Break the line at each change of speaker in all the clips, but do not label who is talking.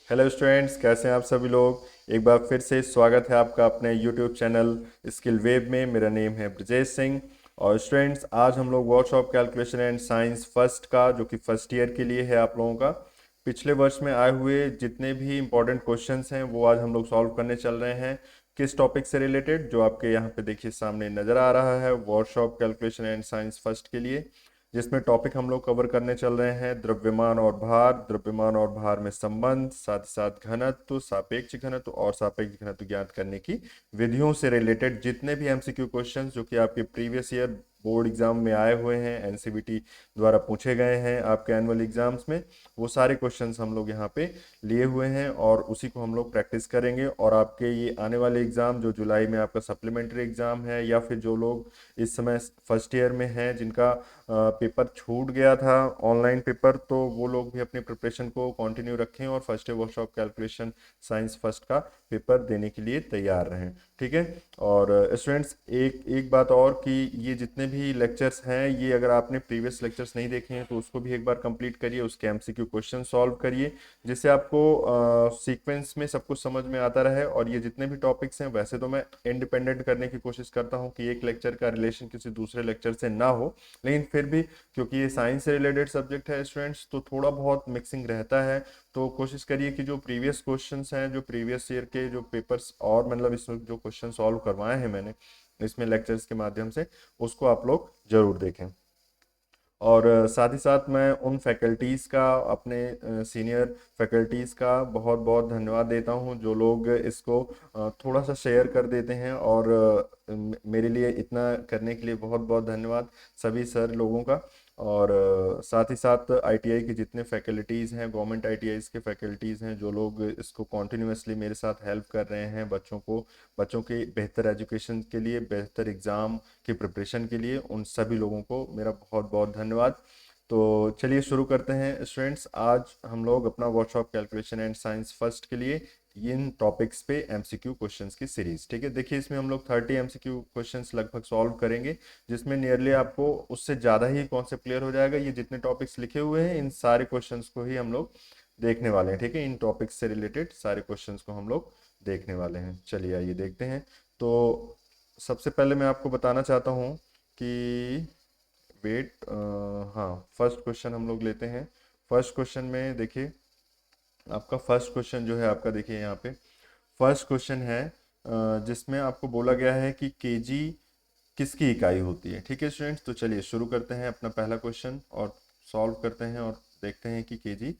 Hello students, कैसे हैं आप सभी लोग। एक बार फिर से स्वागत है आपका अपने यूट्यूब चैनल स्किल वेब में। मेरा नेम है ब्रजेश सिंह। और स्टूडेंट्स, आज हम लोग workshop calculation and science first का, जो कि फर्स्ट ईयर के लिए है आप लोगों का, पिछले वर्ष में आए हुए जितने भी इंपॉर्टेंट क्वेश्चंस हैं वो आज हम लोग सॉल्व करने चल रहे हैं। किस टॉपिक से रिलेटेड, जो आपके यहाँ पे देखिए सामने नज़र आ रहा है, workshop calculation and science first के लिए, जिसमें टॉपिक हम लोग कवर करने चल रहे हैं द्रव्यमान और भार, द्रव्यमान और भार में संबंध, साथ ही साथ घनत्व, सापेक्ष घनत्व और सापेक्ष घनत्व ज्ञात करने की विधियों से रिलेटेड जितने भी एमसीक्यू क्वेश्चंस जो कि आपके प्रीवियस ईयर बोर्ड एग्जाम में आए हुए हैं, एनसीवीटी द्वारा पूछे गए हैं आपके एनुअल एग्जाम्स में, वो सारे क्वेश्चंस हम लोग यहाँ पे लिए हुए हैं और उसी को हम लोग प्रैक्टिस करेंगे। और आपके ये आने वाले एग्जाम, जो जुलाई में आपका सप्लीमेंट्री एग्जाम है, या फिर जो लोग इस समय फर्स्ट ईयर में हैं जिनका पेपर छूट गया था ऑनलाइन पेपर, तो वो लोग भी अपनी प्रिपरेशन को कंटिन्यू रखें और first year workshop calculation science first का पेपर देने के लिए तैयार रहें। ठीक है। और स्टूडेंट्स, एक एक बात और कि ये जितने भी लेक्चर्स हैं, ये अगर आपने प्रीवियस लेक्चर्स नहीं देखे हैं तो उसको भी एक बार कंप्लीट करिए, उसके एमसीक्यू क्वेश्चन सॉल्व करिए, जिससे आपको सीक्वेंस में सब कुछ समझ में आता रहे। और ये जितने भी टॉपिक्स हैं, वैसे तो मैं इंडिपेंडेंट करने की कोशिश करता हूँ कि एक लेक्चर का रिलेशन किसी दूसरे लेक्चर से ना हो, लेकिन फिर भी क्योंकि ये साइंस से रिलेटेड सब्जेक्ट है स्टूडेंट्स, तो थोड़ा बहुत मिक्सिंग रहता है। तो कोशिश करिए कि जो प्रीवियस क्वेश्चंस हैं, जो प्रीवियस ईयर के जो पेपर्स, और मतलब इसमें जो क्वेश्चन सॉल्व करवाए हैं मैंने इसमें लेक्चर्स के माध्यम से, उसको आप लोग जरूर देखें। और साथ ही साथ मैं उन फैकल्टीज़ का, अपने सीनियर फैकल्टीज़ का बहुत बहुत धन्यवाद देता हूं जो लोग इसको थोड़ा सा शेयर कर देते हैं। और मेरे लिए इतना करने के लिए बहुत बहुत धन्यवाद सभी सर लोगों का। और साथ ही साथ आईटीआई की जितने फैकल्टीज़ हैं, गवर्नमेंट आईटीआईज़ के फैकल्टीज़ हैं, जो लोग इसको कॉन्टिन्यूसली मेरे साथ हेल्प कर रहे हैं बच्चों के बेहतर एजुकेशन के लिए, बेहतर एग्ज़ाम की प्रिपरेशन के लिए, उन सभी लोगों को मेरा बहुत बहुत धन्यवाद। तो चलिए शुरू करते हैं स्टूडेंट्स। आज हम लोग अपना workshop calculation and science first के लिए इन टॉपिक्स पे एमसीक्यू क्वेश्चंस की सीरीज। ठीक है, देखिए इसमें हम लोग 30 एमसीक्यू क्वेश्चंस लगभग सॉल्व करेंगे, जिसमें नियरली आपको उससे ज़्यादा ही कॉन्सेप्ट क्लियर हो जाएगा। ये जितने टॉपिक्स लिखे हुए हैं, इन सारे क्वेश्चंस को ही हम लोग देखने वाले हैं। ठीक है, इन टॉपिक्स से रिलेटेड सारे क्वेश्चंस को हम लोग देखने वाले हैं। चलिए आइए देखते हैं। तो सबसे पहले मैं आपको बताना चाहता हूँ कि वेट, हाँ, फर्स्ट क्वेश्चन हम लोग लेते हैं। फर्स्ट क्वेश्चन में देखिए, आपका फर्स्ट क्वेश्चन जो है, आपका देखिए यहाँ पे फर्स्ट क्वेश्चन है, जिसमें आपको बोला गया है कि केजी किसकी इकाई होती है। ठीक है स्टूडेंट्स, तो चलिए शुरू करते हैं अपना पहला क्वेश्चन और सॉल्व करते हैं और देखते हैं कि केजी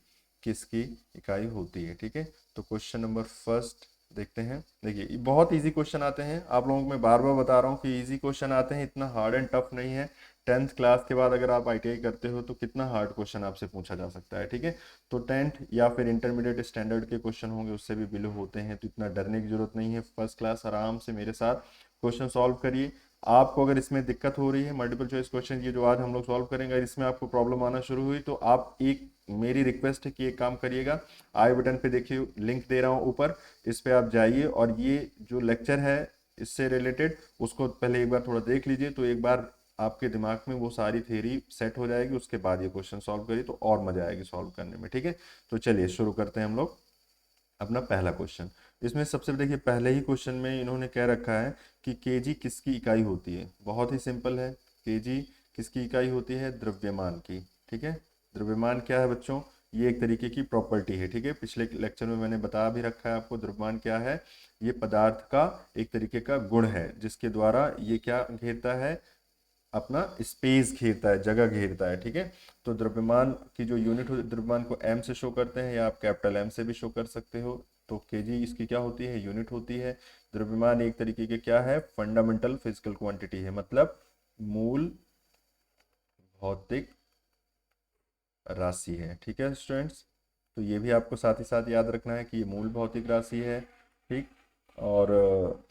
किसकी इकाई होती है। ठीक है, तो क्वेश्चन नंबर फर्स्ट देखते हैं। देखिए ये बहुत इजी क्वेश्चन आते हैं, आप लोगों को मैं बार बार बता रहा हूँ कि इजी क्वेश्चन आते हैं, इतना हार्ड एंड टफ नहीं है। 10th क्लास के बाद अगर आप आईटीआई करते हो तो कितना हार्ड क्वेश्चन आपसे पूछा जा सकता है। ठीक है, तो 10th या फिर इंटरमीडिएट स्टैंडर्ड के क्वेश्चन होंगे, उससे भी बिलो होते हैं, तो इतना डरने की जरूरत नहीं है। फर्स्ट क्लास आराम से मेरे साथ क्वेश्चन सॉल्व करिए। आपको अगर इसमें दिक्कत हो रही है, मल्टीपल चॉइस क्वेश्चन ये जो आज हम लोग सॉल्व करेंगे, इसमें आपको प्रॉब्लम आना शुरू हुई, तो आप एक, मेरी रिक्वेस्ट है कि एक काम करिएगा, आई बटन पे देखिए लिंक दे रहा हूँ ऊपर, इस पे आप जाइए और ये जो लेक्चर है इससे रिलेटेड, उसको पहले एक बार थोड़ा देख लीजिए, तो एक बार आपके दिमाग में वो सारी थ्योरी सेट हो जाएगी। उसके बाद ये क्वेश्चन सॉल्व करिए तो और मजा आएगी सॉल्व करने में। ठीक है, तो चलिए शुरू करते हैं हम लोग अपना पहला क्वेश्चन। इसमें सबसे देखिए, पहले ही क्वेश्चन में इन्होंने कह रखा है कि केजी किसकी इकाई होती है। बहुत ही सिंपल है, केजी किसकी इकाई होती है? द्रव्यमान की। ठीक है, द्रव्यमान क्या है बच्चों? ये एक तरीके की प्रॉपर्टी है। ठीक है, पिछले लेक्चर में मैंने बता भी रखा है आपको, द्रव्यमान क्या है? ये पदार्थ का एक तरीके का गुण है, जिसके द्वारा ये क्या घेरता है? अपना स्पेस घेरता है, जगह घेरता है। ठीक है, तो द्रव्यमान की जो यूनिट होती है, द्रव्यमान को एम से शो करते हैं, या आप कैपिटल एम से भी शो कर सकते हो। तो केजी इसकी क्या होती है? यूनिट होती है। द्रव्यमान एक तरीके के क्या है? फंडामेंटल फिजिकल क्वांटिटी है, मतलब मूल भौतिक राशि है। ठीक है स्टूडेंट्स, तो ये भी आपको साथ ही साथ याद रखना है कि ये मूल भौतिक राशि है। ठीक, और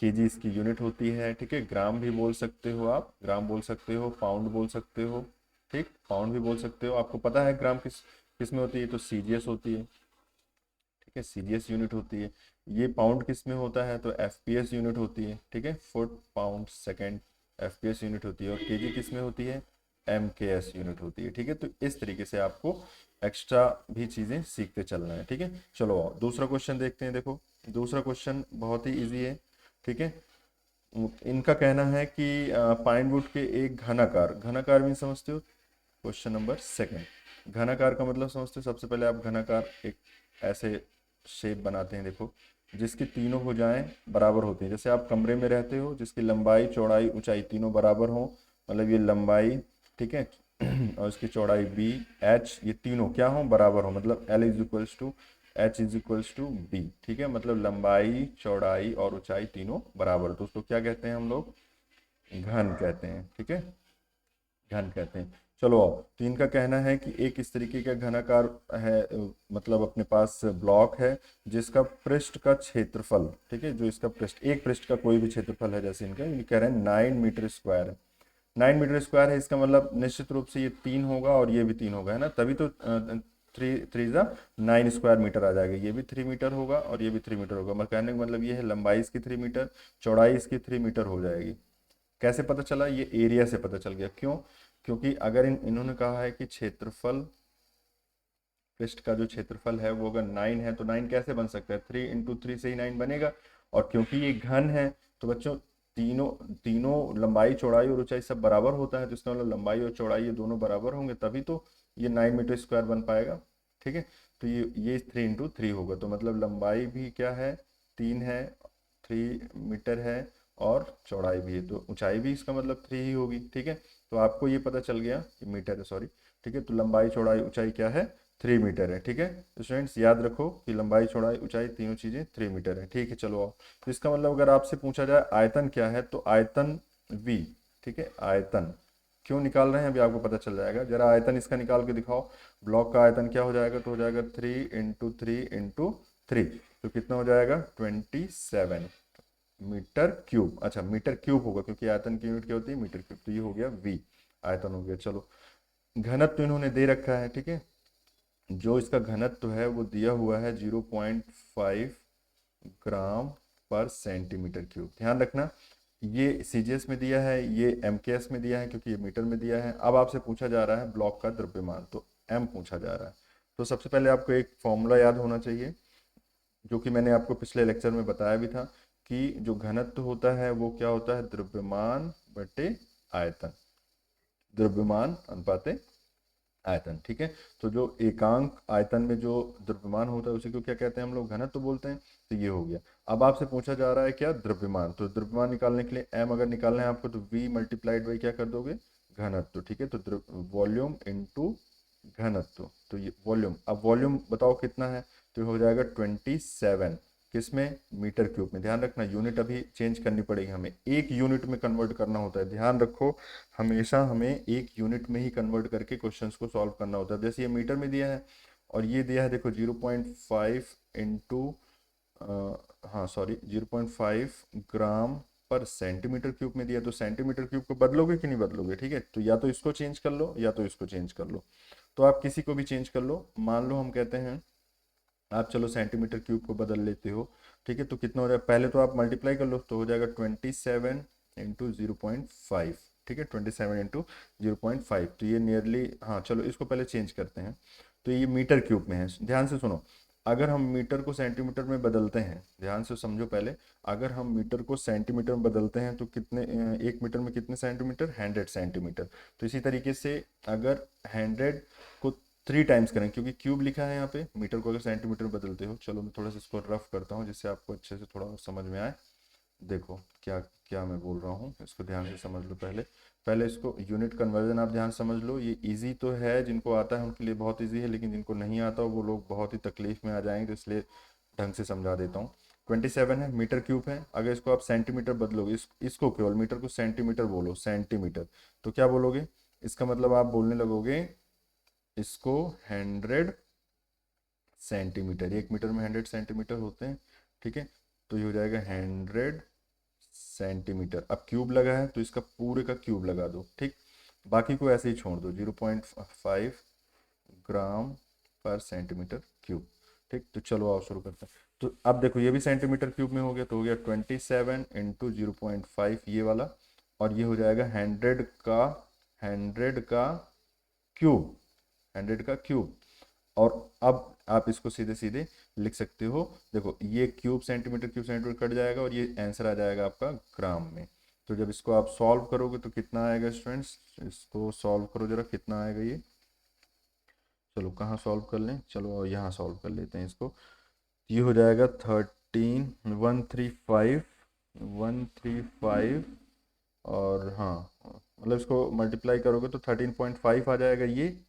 केजी इसकी यूनिट होती है। ठीक है, ग्राम भी बोल सकते हो आप, ग्राम बोल सकते हो, पाउंड बोल सकते हो। ठीक, पाउंड भी बोल सकते हो। आपको पता है ग्राम किस किस में होती है? तो सीजीएस होती है। ठीक है, सीजीएस यूनिट होती है। ये पाउंड किस में होता है? तो एफपीएस यूनिट होती है। ठीक है, foot pound second FPS unit होती है। और केजी किस में होती है? MKS यूनिट होती है। ठीक है, तो इस तरीके से आपको एक्स्ट्रा भी चीज़ें सीखते चलना है। ठीक है, चलो आओ दूसरा क्वेश्चन देखते हैं। देखो दूसरा क्वेश्चन बहुत ही इजी है। ठीक है, इनका कहना है कि पाइनवुड के एक घनाकार, घनाकार भी समझते हो, क्वेश्चन नंबर सेकंड, घनाकार का मतलब समझते हो। सबसे पहले आप घनाकार एक ऐसे शेप बनाते हैं, देखो, जिसकी तीनों भुजाएं बराबर होती हैं। जैसे आप कमरे में रहते हो, जिसकी लंबाई चौड़ाई ऊंचाई तीनों बराबर हो, मतलब ये लंबाई, ठीक है, और इसकी चौड़ाई बी एच, ये तीनों क्या हो, बराबर हो, मतलब L is equals to H is equals to B. ठीक है, मतलब लंबाई चौड़ाई और ऊंचाई तीनों बराबर, तो उसको क्या कहते हैं हम लोग, घन कहते हैं। ठीक है, घन कहते हैं। चलो आओ, तो इनका कहना है कि एक इस तरीके का घनाकार है, मतलब अपने पास ब्लॉक है जिसका पृष्ठ का क्षेत्रफल, ठीक है, जो इसका पृष्ठ, एक पृष्ठ का कोई भी क्षेत्रफल है, जैसे इनका ये कह रहे हैं 9 मीटर स्क्वायर है। 9 मीटर स्क्वायर है, इसका मतलब निश्चित रूप से ये 3 होगा और ये भी 3 होगा, है ना, तभी तो थ्री थ्री जा 9 स्क्वायर मीटर आ जाएगा। ये भी 3 मीटर होगा और ये भी 3 मीटर होगा। मतलब कहने का मतलब ये है, लंबाई इसकी 3 मीटर, चौड़ाई इसकी 3 मीटर हो जाएगी। कैसे पता चला, ये एरिया से पता चल गया। क्यों, क्योंकि अगर इन्होंने कहा है कि क्षेत्रफल, पृष्ठ का जो क्षेत्रफल है वो अगर 9 है, तो 9 कैसे बन सकता है, 3 × 3 से ही 9 बनेगा। और क्योंकि ये घन है, तो बच्चों तीनों तीनों लंबाई चौड़ाई और ऊंचाई सब बराबर होता है, तो इसका मतलब लंबाई और चौड़ाई ये दोनों बराबर होंगे, तभी तो ये 9 मीटर स्क्वायर बन पाएगा। ठीक है, तो ये 3 × 3 होगा, तो मतलब लंबाई भी क्या है, 3 है, 3 मीटर है, और चौड़ाई भी है, तो ऊंचाई भी इसका मतलब 3 ही होगी। ठीक है, तो आपको ये पता चल गया कि मीटर है, सॉरी। ठीक है, तो लंबाई चौड़ाई ऊंचाई क्या है, 3 मीटर है। ठीक है, तो स्टूडेंट्स याद रखो कि लंबाई चौड़ाई ऊंचाई तीनों चीजें 3 मीटर है। ठीक है, चलो आओ, तो इसका मतलब अगर आपसे पूछा जाए आयतन क्या है, तो आयतन V। ठीक है, आयतन क्यों निकाल रहे हैं अभी आपको पता चल जाएगा। जरा आयतन इसका निकाल के दिखाओ, ब्लॉक का आयतन क्या हो जाएगा, तो हो जाएगा 3 × 3 × 3, तो कितना हो जाएगा, 27 मीटर क्यूब। अच्छा, मीटर क्यूब होगा क्योंकि आयतन की यूनिट क्या होती है, मीटर क्यूब, तो ये हो गया V, आयतन हो गया। चलो, घनत्व इन्होंने दे रखा है। ठीक है, जो इसका घनत्व है वो दिया हुआ है 0.5 ग्राम पर सेंटीमीटर क्यूब। ध्यान रखना, ये सीजीएस में दिया है, ये एमकेएस में दिया है, क्योंकि ये मीटर में दिया है। अब आपसे पूछा जा रहा है ब्लॉक का द्रव्यमान, तो एम पूछा जा रहा है। तो सबसे पहले आपको एक फॉर्मूला याद होना चाहिए, जो कि मैंने आपको पिछले लेक्चर में बताया भी था, कि जो घनत्व होता है वो क्या होता है, द्रव्यमान बटे आयतन, द्रव्यमान अनुपाते आयतन। ठीक है, तो जो एकांक आयतन में जो द्रव्यमान होता है उसी को क्या कहते हैं हम लोग, घनत्व तो बोलते हैं। तो ये हो गया। अब आपसे पूछा जा रहा है क्या, द्रव्यमान, तो द्रव्यमान निकालने के लिए एम अगर निकालना है आपको, तो वी मल्टीप्लाइड बाई क्या कर दोगे, घनत्व। ठीक है, तो वॉल्यूम इनटू घनत्व, तो ये वॉल्यूम, अब वॉल्यूम बताओ कितना है, तो हो जाएगा 27, किसमें, मीटर क्यूब में। ध्यान रखना, यूनिट अभी चेंज करनी पड़ेगी हमें, एक यूनिट में कन्वर्ट करना होता है। ध्यान रखो, हमेशा हमें एक यूनिट में ही कन्वर्ट करके क्वेश्चंस को सॉल्व करना होता है। जैसे ये मीटर में दिया है और ये दिया है, देखो 0.5 इंटू, हाँ सॉरी, 0.5 ग्राम पर सेंटीमीटर क्यूब में दिया, तो सेंटीमीटर क्यूब को बदलोगे कि नहीं बदलोगे। ठीक है, तो या तो इसको चेंज कर लो या तो इसको चेंज कर लो, तो आप किसी को भी चेंज कर लो। मान लो हम कहते हैं, आप चलो सेंटीमीटर क्यूब को बदल लेते हो। ठीक है, तो कितना हो जाएगा, पहले तो आप मल्टीप्लाई कर लो, तो हो जाएगा 27 × 0.5। ठीक है, 27 × 0.5, तो ये नियरली, हाँ चलो इसको पहले चेंज करते हैं, तो ये मीटर क्यूब में है। ध्यान से सुनो, अगर हम मीटर को सेंटीमीटर में बदलते हैं, ध्यान से समझो पहले, अगर हम मीटर को सेंटीमीटर में बदलते हैं तो कितने, 1 मीटर में कितने सेंटीमीटर, 100 सेंटीमीटर। तो इसी तरीके से अगर 100 को 3 टाइम्स करें, क्योंकि क्यूब लिखा है यहाँ पे, मीटर को अगर सेंटीमीटर में बदलते हो। चलो मैं थोड़ा सा इसको रफ करता हूँ जिससे आपको अच्छे से थोड़ा समझ में आए। देखो क्या क्या मैं बोल रहा हूँ, इसको ध्यान से समझ लो। पहले पहले इसको यूनिट कन्वर्जन आप ध्यान से समझ लो। ये इजी तो है, जिनको आता है उनके लिए बहुत इजी है, लेकिन जिनको नहीं आता वो लोग बहुत ही तकलीफ में आ जाएंगे, तो इसलिए ढंग से समझा देता हूँ। 27 है, मीटर क्यूब है, अगर इसको आप सेंटीमीटर बदलोगे, इसको केवल मीटर को सेंटीमीटर बोलो, सेंटीमीटर, तो क्या बोलोगे, इसका मतलब आप बोलने लगोगे इसको 100 सेंटीमीटर। 1 मीटर में 100 सेंटीमीटर होते हैं। ठीक है, तो ये हो जाएगा 100 सेंटीमीटर। अब क्यूब लगा है तो इसका पूरे का क्यूब लगा दो। ठीक, बाकी को ऐसे ही छोड़ दो, 0.5 ग्राम पर सेंटीमीटर क्यूब। ठीक, तो चलो आओ शुरू करते हैं। तो अब देखो ये भी सेंटीमीटर क्यूब में हो गया, तो हो गया 27 × 0.5 ये वाला, और ये हो जाएगा 100 का 100 का क्यूब, 100 का क्यूब। और अब आप इसको सीधे सीधे लिख सकते हो, देखो ये क्यूब सेंटीमीटर कट जाएगा और ये आंसर आ जाएगा आपका ग्राम में। तो जब इसको आप सॉल्व करोगे तो कितना आएगा स्टूडेंट्स, इसको सॉल्व करो जरा, कितना आएगा ये। चलो कहाँ सॉल्व कर लें, चलो यहाँ सॉल्व कर लेते हैं इसको। ये हो जाएगा 135 और हाँ, मतलब इसको मल्टीप्लाई करोगे तो 13.5 आ जाएगा ये।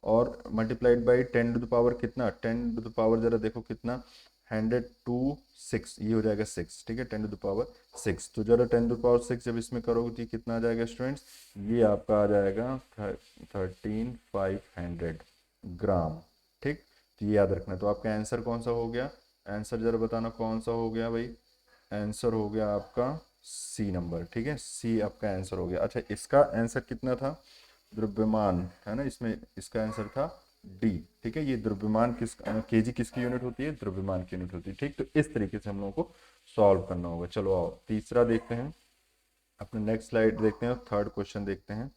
और multiplied by 10 to the power कितना, 10 टू द पावर जरा देखो कितना, 100 टू 6, ये हो जाएगा 6, ठीक है, 10 टू द पावर 6। तो जरा 10 टू द पावर 6 जब इसमें करोगे तो ये कितना आ जाएगा स्टूडेंट्स, ये आपका आ जाएगा 13500 ग्राम। ठीक, तो ये याद रखना। तो आपका आंसर कौन सा हो गया, आंसर जरा बताना कौन सा हो गया भाई। आंसर हो गया आपका सी नंबर, ठीक है, सी आपका आंसर हो गया। अच्छा, इसका आंसर कितना था, द्रव्यमान है ना, इसमें इसका आंसर था डी। ठीक है, ये द्रव्यमान केजी किसकी यूनिट होती है, द्रव्यमान की यूनिट होती है। ठीक, तो इस तरीके से हम लोगों को सॉल्व करना होगा। चलो आओ तीसरा देखते हैं, अपने नेक्स्ट स्लाइड देखते हैं, थर्ड क्वेश्चन देखते हैं।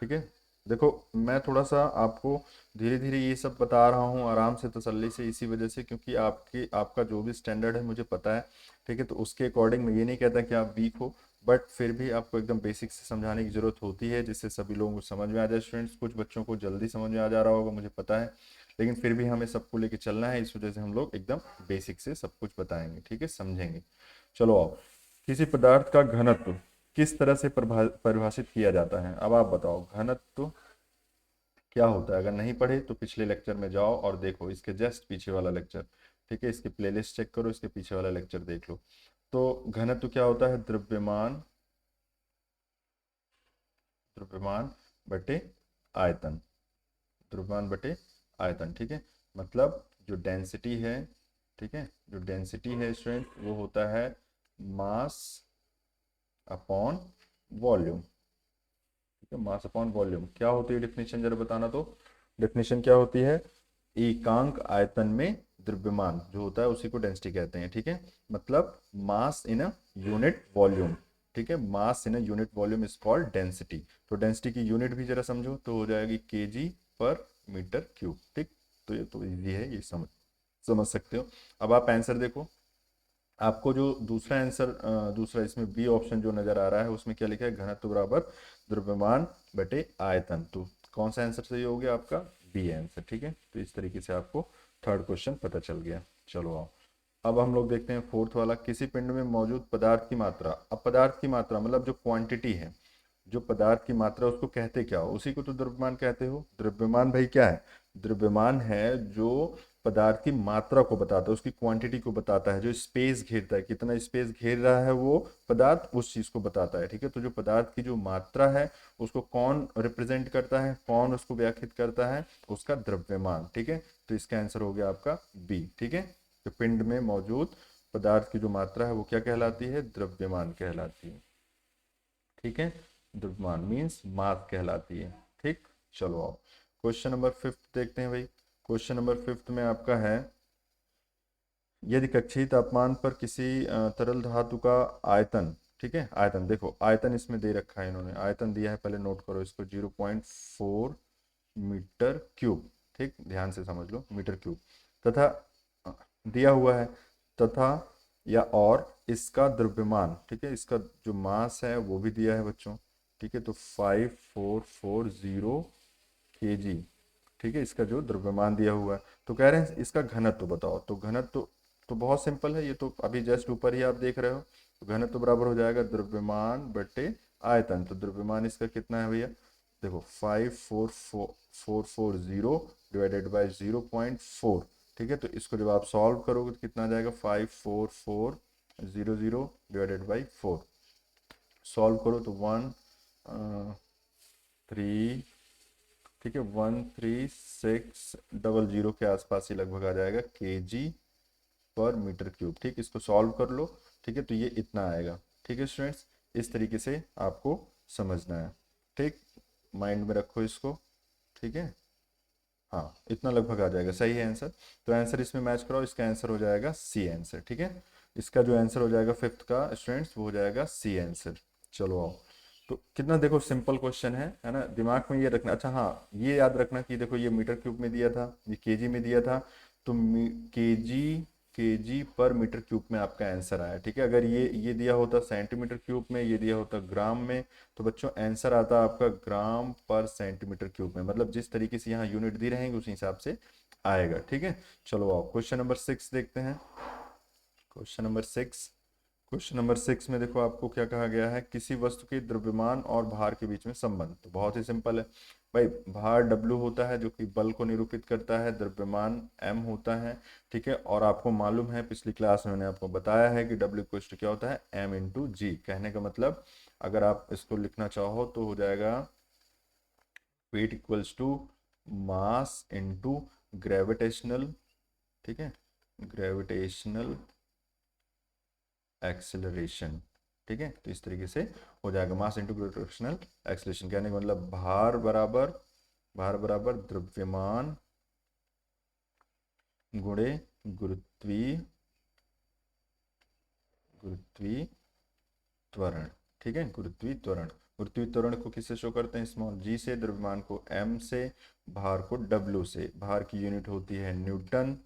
ठीक है, देखो मैं थोड़ा सा आपको धीरे धीरे ये सब बता रहा हूँ, आराम से तसल्ली से, इसी वजह से क्योंकि आपका जो भी स्टैंडर्ड है मुझे पता है। ठीक है, तो उसके अकॉर्डिंग मैं ये नहीं कहता कि आप वीक हो, बट फिर भी आपको एकदम बेसिक से समझाने की ज़रूरत होती है जिससे सभी लोगों को समझ में आ जाए। स्टूडेंट्स, कुछ बच्चों को जल्दी समझ में आ जा रहा होगा मुझे पता है, लेकिन फिर भी हमें सबको लेके चलना है, इस वजह से हम लोग एकदम बेसिक से सब कुछ बताएंगे, ठीक है, समझेंगे। चलो आओ, किसी पदार्थ का घनत्व किस तरह से परिभाषित किया जाता है। अब आप बताओ घनत्व क्या होता है। अगर नहीं पढ़े तो पिछले लेक्चर में जाओ और देखो, इसके जस्ट पीछे वाला लेक्चर, ठीक है, इसकी प्लेलिस्ट चेक करो, इसके पीछे वाला लेक्चर देख लो। तो घनत्व क्या होता है, द्रव्यमान, द्रव्यमान बटे आयतन, द्रव्यमान बटे आयतन। ठीक है, मतलब जो डेंसिटी है, ठीक है, जो डेंसिटी है स्टूडेंट वो होता है मास अपॉन वॉल्यूम। ठीक है, मास अपॉन वॉल्यूम क्या होती है, डेफिनेशन जरा बताना। तो डेफिनेशन क्या होती है, एकांक आयतन में द्रव्यमान जो होता है उसी को डेंसिटी कहते हैं। ठीक है, मतलब मास इन अ यूनिट वॉल्यूम। ठीक है, mass in a unit volume is called density. तो डेंसिटी की यूनिट भी जरा समझो, तो हो जाएगी केजी पर मीटर क्यूब। ठीक, तो ये तो इजी है, ये समझ समझ सकते हो। अब आप आंसर देखो, आपको जो दूसरा आंसर, दूसरा इसमें बी ऑप्शन जो नजर आ रहा है उसमें क्या लिखा है, घनत्व बराबर द्रव्यमान बटे आयतन। तो कौन सा आंसर सही हो गया आपका, बी आंसर। ठीक है, तो इस तरीके से आपको थर्ड क्वेश्चन पता चल गया। चलो आओ, अब हम लोग देखते हैं फोर्थ वाला, किसी पिंड में मौजूद पदार्थ की मात्रा। अब पदार्थ की मात्रा मतलब जो क्वांटिटी है, जो पदार्थ की मात्रा उसको कहते क्या हो, उसी को तो द्रव्यमान कहते हो। द्रव्यमान भाई क्या है, द्रव्यमान है जो पदार्थ की मात्रा को बताता है, उसकी क्वांटिटी को बताता है, जो स्पेस घेरता है, कितना स्पेस घेर रहा है वो पदार्थ, उस चीज को बताता है। ठीक है, तो जो पदार्थ की जो मात्रा है उसको कौन रिप्रेजेंट करता है, कौन उसको व्याख्यात करता है, उसका द्रव्यमान। ठीक है, तो इसका आंसर हो गया आपका बी। ठीक है, तो पिंड में मौजूद पदार्थ की जो मात्रा है वो क्या कहलाती है, द्रव्यमान कहलाती है। ठीक है, द्रव्यमान मीन्स मास कहलाती है। ठीक, चलो आओ क्वेश्चन नंबर फिफ्थ देखते हैं भाई। क्वेश्चन नंबर फिफ्थ में आपका है, यदि कक्षीय तापमान पर किसी तरल धातु का आयतन, ठीक है, आयतन देखो, आयतन इसमें दे रखा है, इन्होंने आयतन दिया है, पहले नोट करो इसको, 0.4 मीटर क्यूब। ठीक, ध्यान से समझ लो, मीटर क्यूब, तथा दिया हुआ है, तथा या और इसका द्रव्यमान, ठीक है, इसका जो मास है वो भी दिया है बच्चों। ठीक है, तो 5440 केजी। ठीक है, इसका जो द्रव्यमान दिया हुआ है, तो कह रहे हैं इसका घनत्व बताओ। तो घनत्व तो बहुत सिंपल है, ये तो अभी जस्ट ऊपर ही आप देख रहे हो। तो घनत्व बराबर हो जाएगा द्रव्यमान बटे आयतन। तो द्रव्यमान इसका कितना है भैया, देखो 5440 डिवाइडेड बाई 0.4। ठीक है, तो इसको जब आप सॉल्व करोगे तो कितना आ जाएगा, 5440 डिवाइडेड बाई 4। सॉल्व करो तो 3, ठीक है, 13600 के आसपास ही लगभग आ जाएगा केजी पर मीटर क्यूब। ठीक, इसको सॉल्व कर लो। ठीक है, तो ये इतना आएगा। ठीक है स्टूडेंट्स, इस तरीके से आपको समझना है। ठीक, माइंड में रखो इसको। ठीक है, हाँ, इतना लगभग आ जाएगा, सही है आंसर। तो आंसर इसमें मैच कराओ, इसका आंसर हो जाएगा सी आंसर। ठीक है, इसका जो आंसर हो जाएगा फिफ्थ का स्टूडेंट्स वो हो जाएगा सी आंसर। चलो आओ, तो कितना देखो सिंपल क्वेश्चन है ना, दिमाग में ये रखना। अच्छा हाँ, ये याद रखना कि देखो ये मीटर क्यूब में दिया था, ये केजी में दिया था, तो केजी केजी पर मीटर क्यूब में आपका आंसर आया, ठीक है। अगर ये दिया होता सेंटीमीटर क्यूब में, ये दिया होता ग्राम में, तो बच्चों आंसर आता आपका ग्राम पर सेंटीमीटर क्यूब में। मतलब जिस तरीके से यहाँ यूनिट दी रहेंगे उसी हिसाब से आएगा, ठीक है। चलो आओ क्वेश्चन नंबर 6 देखते हैं। क्वेश्चन नंबर 6, क्वेश्चन नंबर 6 में देखो आपको क्या कहा गया है, किसी वस्तु के द्रव्यमान और भार के बीच में संबंध। तो बहुत ही सिंपल है भाई, भार W होता है जो कि बल को निरूपित करता है, द्रव्यमान M होता है, ठीक है। और आपको मालूम है पिछली क्लास में मैंने आपको बताया है कि W इक्वल्स टू क्या होता है, M इंटू जी। कहने का मतलब अगर आप इसको लिखना चाहो तो हो जाएगा weight equals to mass into gravitational, ठीक है, ग्रेविटेशनल एक्सेलरेशन, ठीक है। तो इस तरीके से हो जाएगा मास इंटू ग्रेविटेशनल एक्सेलरेशन। कहने का मतलब भार बराबर द्रव्यमान गुणे गुरुत्वीय गुरुत्वीय त्वरण, ठीक है, गुरुत्वीय त्वरण। गुरुत्वीय त्वरण को किससे शो करते हैं, स्मॉल जी से, द्रव्यमान को m से, भार को w से। भार की यूनिट होती है न्यूटन,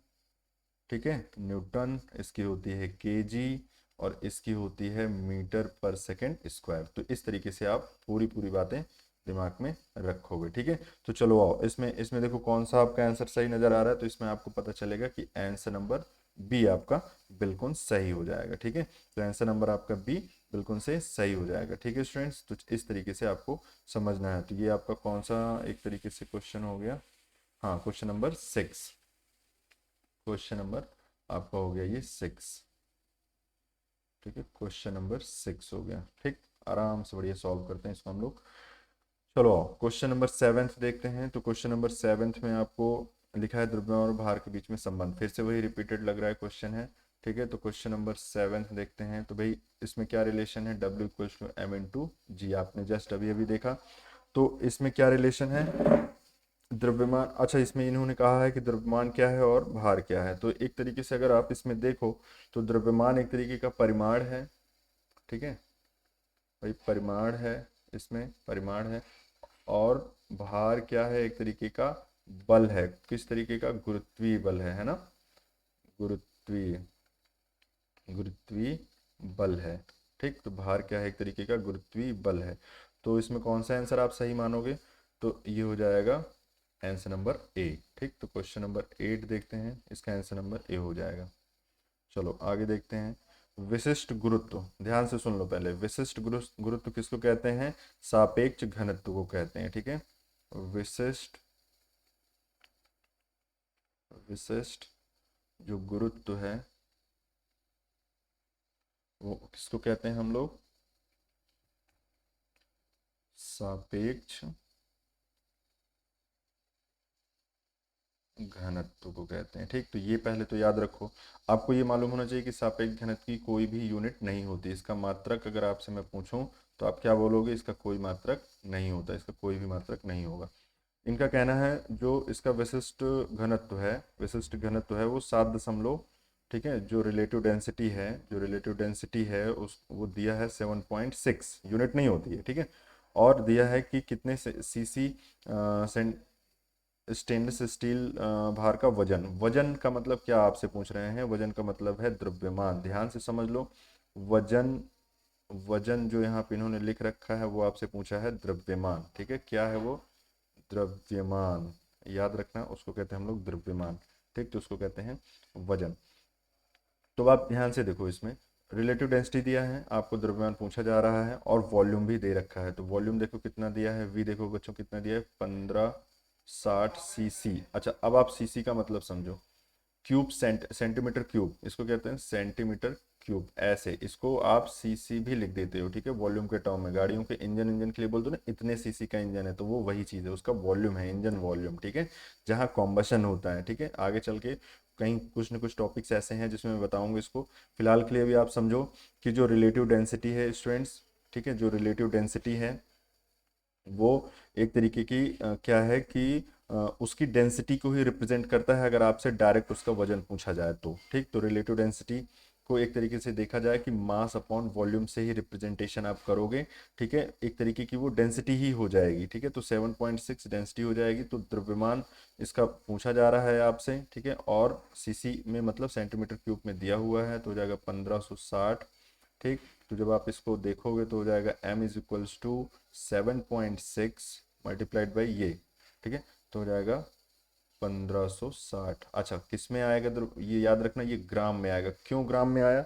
ठीक है, न्यूटन। इसकी होती है केजी और इसकी होती है मीटर पर सेकंड स्क्वायर। तो इस तरीके से आप पूरी पूरी बातें दिमाग में रखोगे, ठीक है। तो चलो आओ इसमें इसमें देखो कौन सा आपका आंसर सही नजर आ रहा है। तो इसमें आपको पता चलेगा कि आंसर नंबर बी आपका बिल्कुल सही हो जाएगा, ठीक है। तो आंसर नंबर आपका बी बिल्कुल से सही हो जाएगा, ठीक है स्टूडेंट्स। तो इस तरीके से आपको समझना है। तो ये आपका कौन सा एक तरीके से क्वेश्चन हो गया, हाँ क्वेश्चन नंबर 6, क्वेश्चन नंबर आपका हो गया ये 6, ठीक है, क्वेश्चन नंबर 6 हो गया, ठीक। आराम से बढ़िया सॉल्व करते हैं इसको हम लोग। चलो आओ क्वेश्चन नंबर 7 देखते हैं। तो क्वेश्चन नंबर 7 में आपको लिखा है द्रव्यमान और भार के बीच में संबंध। फिर से वही रिपीटेड लग रहा है क्वेश्चन है, ठीक है। तो क्वेश्चन नंबर 7 देखते हैं। तो भाई इसमें क्या रिलेशन है, W equals to M into g, आपने जस्ट अभी अभी देखा। तो इसमें क्या रिलेशन है, द्रव्यमान, अच्छा इसमें इन्होंने कहा है कि द्रव्यमान क्या है और भार क्या है। तो एक तरीके से अगर आप इसमें देखो तो द्रव्यमान एक तरीके का परिमाण है, ठीक है भाई, परिमाण है, इसमें परिमाण है। और भार क्या है, एक तरीके का बल है। किस तरीके का, गुरुत्वीय बल है ना, गुरुत्वीय गुरुत्वीय बल है, ठीक। तो भार क्या है, एक तरीके का गुरुत्वीय बल है। तो इसमें कौन सा आंसर आप सही मानोगे, तो ये हो जाएगा आंसर नंबर ए, ठीक। तो क्वेश्चन नंबर 8 देखते हैं, इसका आंसर नंबर ए हो जाएगा। चलो आगे देखते हैं। विशिष्ट गुरुत्व, ध्यान से सुन लो पहले, विशिष्ट गुरुत्व किसको कहते हैं, सापेक्ष घनत्व को कहते हैं, ठीक है। विशिष्ट विशिष्ट जो गुरुत्व है वो किसको कहते हैं हम लोग, सापेक्ष घनत्व को कहते हैं, ठीक। तो ये पहले तो याद रखो। आपको ये मालूम होना चाहिए कि सापेक्ष घनत्व की कोई भी यूनिट नहीं होती। इसका मात्रक अगर आपसे मैं पूछूं तो आप क्या बोलोगे, इसका कोई मात्रक नहीं होता, इसका कोई भी मात्रक नहीं होगा। इनका कहना है जो इसका विशिष्ट घनत्व है वो 7 दशमलव, ठीक है, जो रिलेटिव डेंसिटी है उस वो दिया है 7.6, यूनिट नहीं होती है, ठीक है। और दिया है कि कितने सीसी स्टेनलेस स्टील भार का वजन। वजन का मतलब क्या आपसे पूछ रहे हैं, वजन का मतलब है द्रव्यमान। ध्यान से समझ लो, वजन वजन जो यहाँ पे इन्होंने लिख रखा है वो आपसे पूछा है द्रव्यमान, ठीक है। क्या है वो, द्रव्यमान, याद रखना, उसको कहते हैं हम लोग द्रव्यमान, ठीक। तो उसको कहते हैं वजन। तो आप ध्यान से देखो, इसमें रिलेटिव डेंसिटी दिया है, आपको द्रव्यमान पूछा जा रहा है और वॉल्यूम भी दे रखा है। तो वॉल्यूम देखो कितना दिया है, वी देखो बच्चों कितना दिया है, 1560 सीसी। अच्छा अब आप सीसी का मतलब समझो, क्यूब सेंटीमीटर क्यूब, इसको कहते हैं सेंटीमीटर क्यूब। ऐसे इसको आप सीसी भी लिख देते हो, ठीक है, वॉल्यूम के टर्म में। गाड़ियों के इंजन के लिए बोल दो ना, इतने सीसी का इंजन है, तो वो वही चीज़ है, उसका वॉल्यूम है, इंजन वॉल्यूम, ठीक है, जहाँ कॉम्बशन होता है, ठीक है। आगे चल के कहीं कुछ न कुछ टॉपिक्स ऐसे हैं जिसमें मैं बताऊंगा इसको। फिलहाल के लिए अभी आप समझो कि जो रिलेटिव डेंसिटी है स्टूडेंट्स, ठीक है, जो रिलेटिव डेंसिटी है वो एक तरीके की क्या है कि उसकी डेंसिटी को ही रिप्रेजेंट करता है, अगर आपसे डायरेक्ट उसका वजन पूछा जाए तो, ठीक। तो रिलेटिव डेंसिटी को एक तरीके से देखा जाए कि मास अपॉन वॉल्यूम से ही रिप्रेजेंटेशन आप करोगे, ठीक है, एक तरीके की वो डेंसिटी ही हो जाएगी, ठीक है। तो 7.6 डेंसिटी हो जाएगी। तो द्रव्यमान इसका पूछा जा रहा है आपसे, ठीक है, और सीसी में मतलब सेंटीमीटर क्यूब में दिया हुआ है, तो हो जाएगा 1560, ठीक। तो जब आप इसको देखोगे तो हो जाएगा m is equals to 7.6 multiplied by ये, ठीक है, तो हो जाएगा 1560। अच्छा, किस में आएगा? ये याद रखना, ये ग्राम में आएगा। क्यों ग्राम में आया?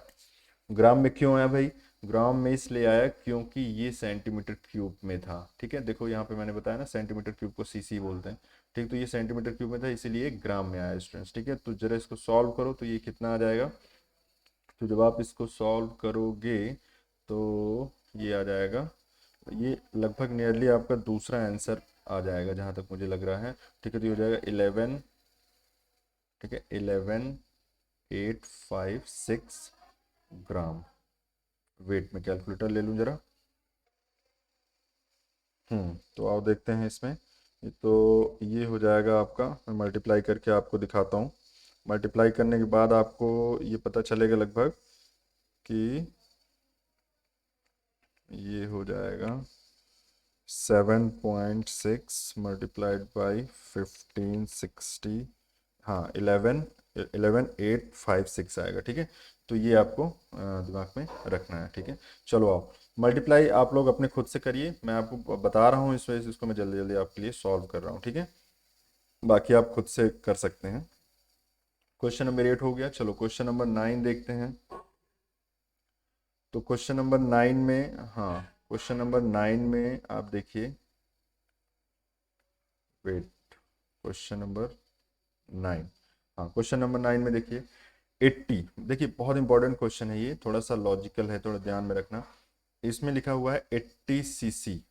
ग्राम में क्यों आया भाई? ग्राम में इसलिए आया क्योंकि ये सेंटीमीटर क्यूब में था, ठीक है। देखो यहाँ पे मैंने बताया ना, सेंटीमीटर क्यूब को सीसी बोलते हैं, ठीक। तो ये सेंटीमीटर क्यूब में था, इसीलिए ग्राम में आया स्टूडेंट्स, ठीक है। तो जरा इसको सॉल्व करो तो ये कितना आ जाएगा। तो जब आप इसको सॉल्व करोगे तो ये आ जाएगा, ये लगभग नियरली आपका दूसरा आंसर आ जाएगा जहाँ तक मुझे लग रहा है, ठीक है। तो ये हो जाएगा 11, ठीक है, 11856 ग्राम। वेट में कैलकुलेटर ले लूँ जरा। तो आओ देखते हैं इसमें। ये हो जाएगा आपका, मैं मल्टीप्लाई करके आपको दिखाता हूँ। मल्टीप्लाई करने के बाद आपको ये पता चलेगा लगभग कि ये हो जाएगा 7.6 मल्टीप्लाइड बाई 1560, हाँ 11856 आएगा, ठीक है। तो ये आपको दिमाग में रखना है, ठीक है। चलो आओ मल्टीप्लाई आप लोग अपने खुद से करिए, मैं आपको बता रहा हूँ इस वजह से इसको मैं जल्दी जल्दी आपके लिए सॉल्व कर रहा हूँ, ठीक है। बाकी आप खुद से कर सकते हैं। क्वेश्चन नंबर 8 हो गया। चलो क्वेश्चन नंबर 9 देखते हैं। तो क्वेश्चन नंबर 9 में, हाँ क्वेश्चन नंबर 9 में आप देखिए, वेट, क्वेश्चन नंबर 9, हाँ क्वेश्चन नंबर 9 में देखिए 80, देखिए बहुत इंपॉर्टेंट क्वेश्चन है ये, थोड़ा सा लॉजिकल है, थोड़ा ध्यान में रखना। इसमें लिखा हुआ है 80 सीसी,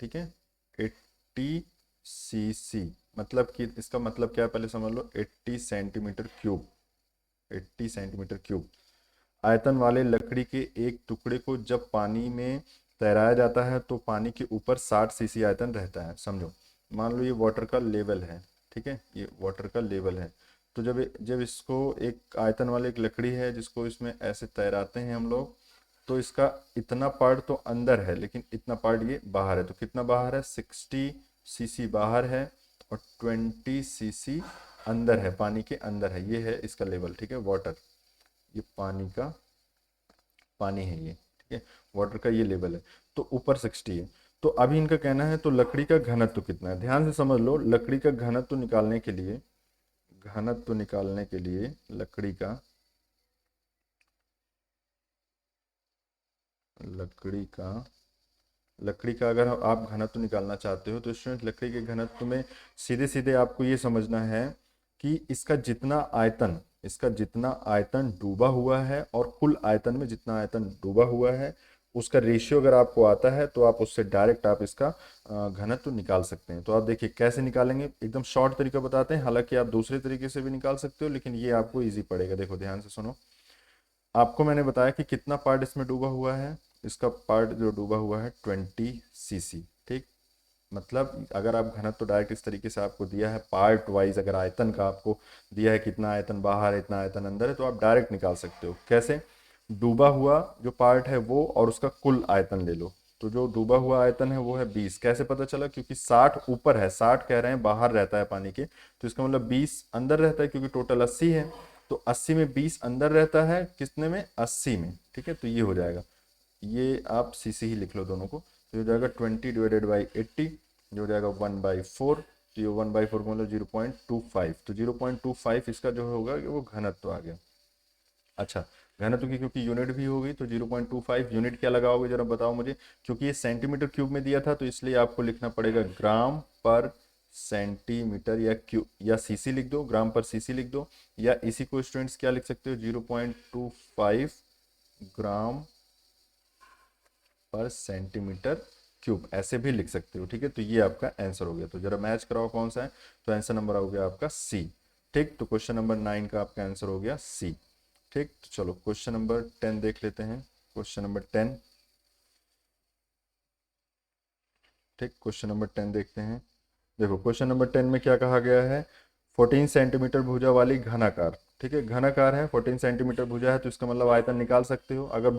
ठीक है, 80 सीसी, मतलब कि इसका मतलब क्या है पहले समझ लो। 80 सेंटीमीटर क्यूब, 80 सेंटीमीटर क्यूब आयतन वाले लकड़ी के एक टुकड़े को जब पानी में तैराया जाता है तो पानी के ऊपर 60 सीसी आयतन रहता है। समझो, मान लो ये वाटर का लेवल है, ठीक है, ये वाटर का लेवल है। तो जब जब इसको एक आयतन वाले एक लकड़ी है जिसको इसमें ऐसे तैराते हैं हम लोग, तो इसका इतना पार्ट तो अंदर है लेकिन इतना पार्ट ये बाहर है। तो कितना बाहर है? 60 सीसी बाहर है और 20 सीसी अंदर है, पानी के अंदर है। ये है इसका लेवल, ठीक है, वाटर, ये पानी है ये, ठीक है, वाटर का ये लेवल है। तो ऊपर 60 है। तो अभी इनका कहना है तो लकड़ी का घनत्व कितना है? ध्यान से समझ लो, लकड़ी का घनत्व निकालने के लिए, घनत्व निकालने के लिए लकड़ी का लकड़ी का अगर आप घनत्व निकालना चाहते हो तो स्टूडेंट लकड़ी के घनत्व में सीधे सीधे आपको ये समझना है कि इसका जितना आयतन डूबा हुआ है और कुल आयतन में जितना आयतन डूबा हुआ है उसका रेशियो अगर आपको आता है तो आप उससे डायरेक्ट आप इसका घनत्व निकाल सकते हैं। तो आप देखिए कैसे निकालेंगे, एकदम शॉर्ट तरीका बताते हैं, हालांकि आप दूसरे तरीके से भी निकाल सकते हो लेकिन ये आपको ईजी पड़ेगा। देखो ध्यान से सुनो, आपको मैंने बताया कि कितना पार्ट इसमें डूबा हुआ है, इसका पार्ट जो डूबा हुआ है 20 सीसी, ठीक। मतलब अगर आप घनत्व तो डायरेक्ट इस तरीके से आपको दिया है पार्ट वाइज, अगर आयतन का आपको दिया है कितना आयतन बाहर है इतना आयतन अंदर है, तो आप डायरेक्ट निकाल सकते हो। कैसे? डूबा हुआ जो पार्ट है वो और उसका कुल आयतन ले लो। तो जो डूबा हुआ आयतन है वो है 20। कैसे पता चला? क्योंकि 60 ऊपर है, 60 कह रहे हैं बाहर रहता है पानी के, तो इसका मतलब 20 अंदर रहता है क्योंकि टोटल 80 है। तो 80 में 20 अंदर रहता है, कितने में? 80 में, ठीक है। तो ये हो जाएगा, ये आप सीसी ही लिख लो दोनों को। तो ये हो जाएगा 20 डिवाइडेड बाई 80, जो हो जाएगा 1/4। तो ये 1/4 मतलब 0.25। तो 0.25 इसका जो होगा कि वो घनत्व आ गया। अच्छा, घनत्व की क्योंकि यूनिट भी होगी तो 0.25 यूनिट क्या लगाओगे जरा बताओ मुझे। क्योंकि ये सेंटीमीटर क्यूब में दिया था तो इसलिए आपको लिखना पड़ेगा ग्राम पर सेंटीमीटर, या क्यू या सीसी लिख दो, ग्राम पर सीसी लिख दो, या इसी को स्टूडेंट्स क्या लिख सकते हो, 0.25 ग्राम पर सेंटीमीटर क्यूब, ऐसे भी लिख सकते हो, ठीक है। तो ये आपका आंसर हो गया। तो जरा मैच कराओ कौन सा है। तो आंसर नंबर हो गया आपका सी, ठीक। तो क्वेश्चन नंबर 9 का आपका आंसर हो गया सी, ठीक। तो चलो क्वेश्चन नंबर 10 देख लेते हैं। क्वेश्चन नंबर 10, ठीक, क्वेश्चन नंबर 10 देखते हैं। देखो क्वेश्चन नंबर 10 में क्या कहा गया है, 14 सेंटीमीटर भुजा वाली घनाकार ठीक है, घनाकार है, 14 सेंटीमीटर भुजा है, तो इसका मतलब आयतन निकाल सकते हो। अगर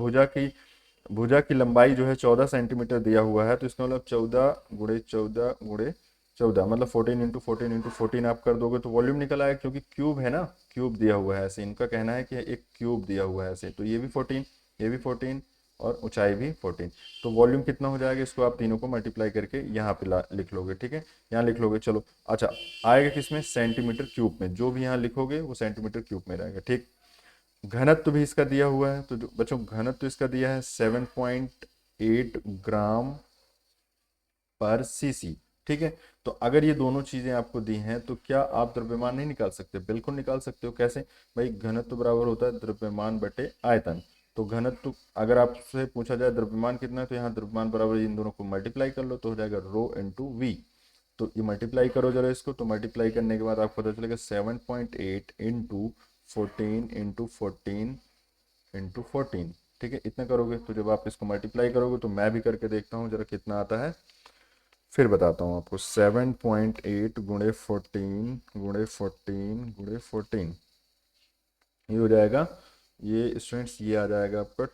भुजा की लंबाई जो है 14 सेंटीमीटर दिया हुआ है, तो इसका मतलब 14 × 14 × 14, मतलब 14 × 14 × 14 आप कर दोगे तो वॉल्यूम निकल आएगा, क्योंकि क्यूब है ना, क्यूब दिया हुआ है ऐसे, इनका कहना है कि एक क्यूब दिया हुआ है ऐसे, तो ये भी 14, ये भी 14 और ऊंचाई भी 14, तो वॉल्यूम कितना हो जाएगा, इसको आप तीनों को मल्टीप्लाई करके यहाँ पे लिख लोगे। ठीक है, यहाँ लिख लोगे। चलो अच्छा, आएगा किसमें, सेंटीमीटर क्यूब में, जो भी यहाँ लिखोगे वो सेंटीमीटर क्यूब में रहेगा। ठीक, घनत्व भी इसका दिया हुआ है, तो जो बच्चों घनत्व इसका दिया है 7.8 ग्राम पर सीसी। ठीक है, तो अगर ये दोनों चीजें आपको दी हैं तो क्या आप द्रव्यमान नहीं निकाल सकते? बिल्कुल निकाल सकते हो। कैसे भाई? घनत्व बराबर होता है द्रव्यमान बटे आयतन। तो घनत्व अगर आपसे पूछा जाए द्रव्यमान कितना है, तो यहाँ द्रव्यमान बराबर इन दोनों को मल्टीप्लाई कर लो तो हो जाएगा रो इंटू वी। तो ये मल्टीप्लाई करो जरा इसको, तो मल्टीप्लाई करने के बाद आपको पता चलेगा 7.8 इंटू 14 × 14 × 14। ठीक है, इतना करोगे तो जब आप इसको मल्टीप्लाई करोगे, तो मैं भी करके देखता हूँ जरा कितना आता है, फिर बताता हूँ आपको। 7.8 × 14 × 14 × 14, ये हो जाएगा, ये स्टूडेंट्स ये आ जाएगा आपका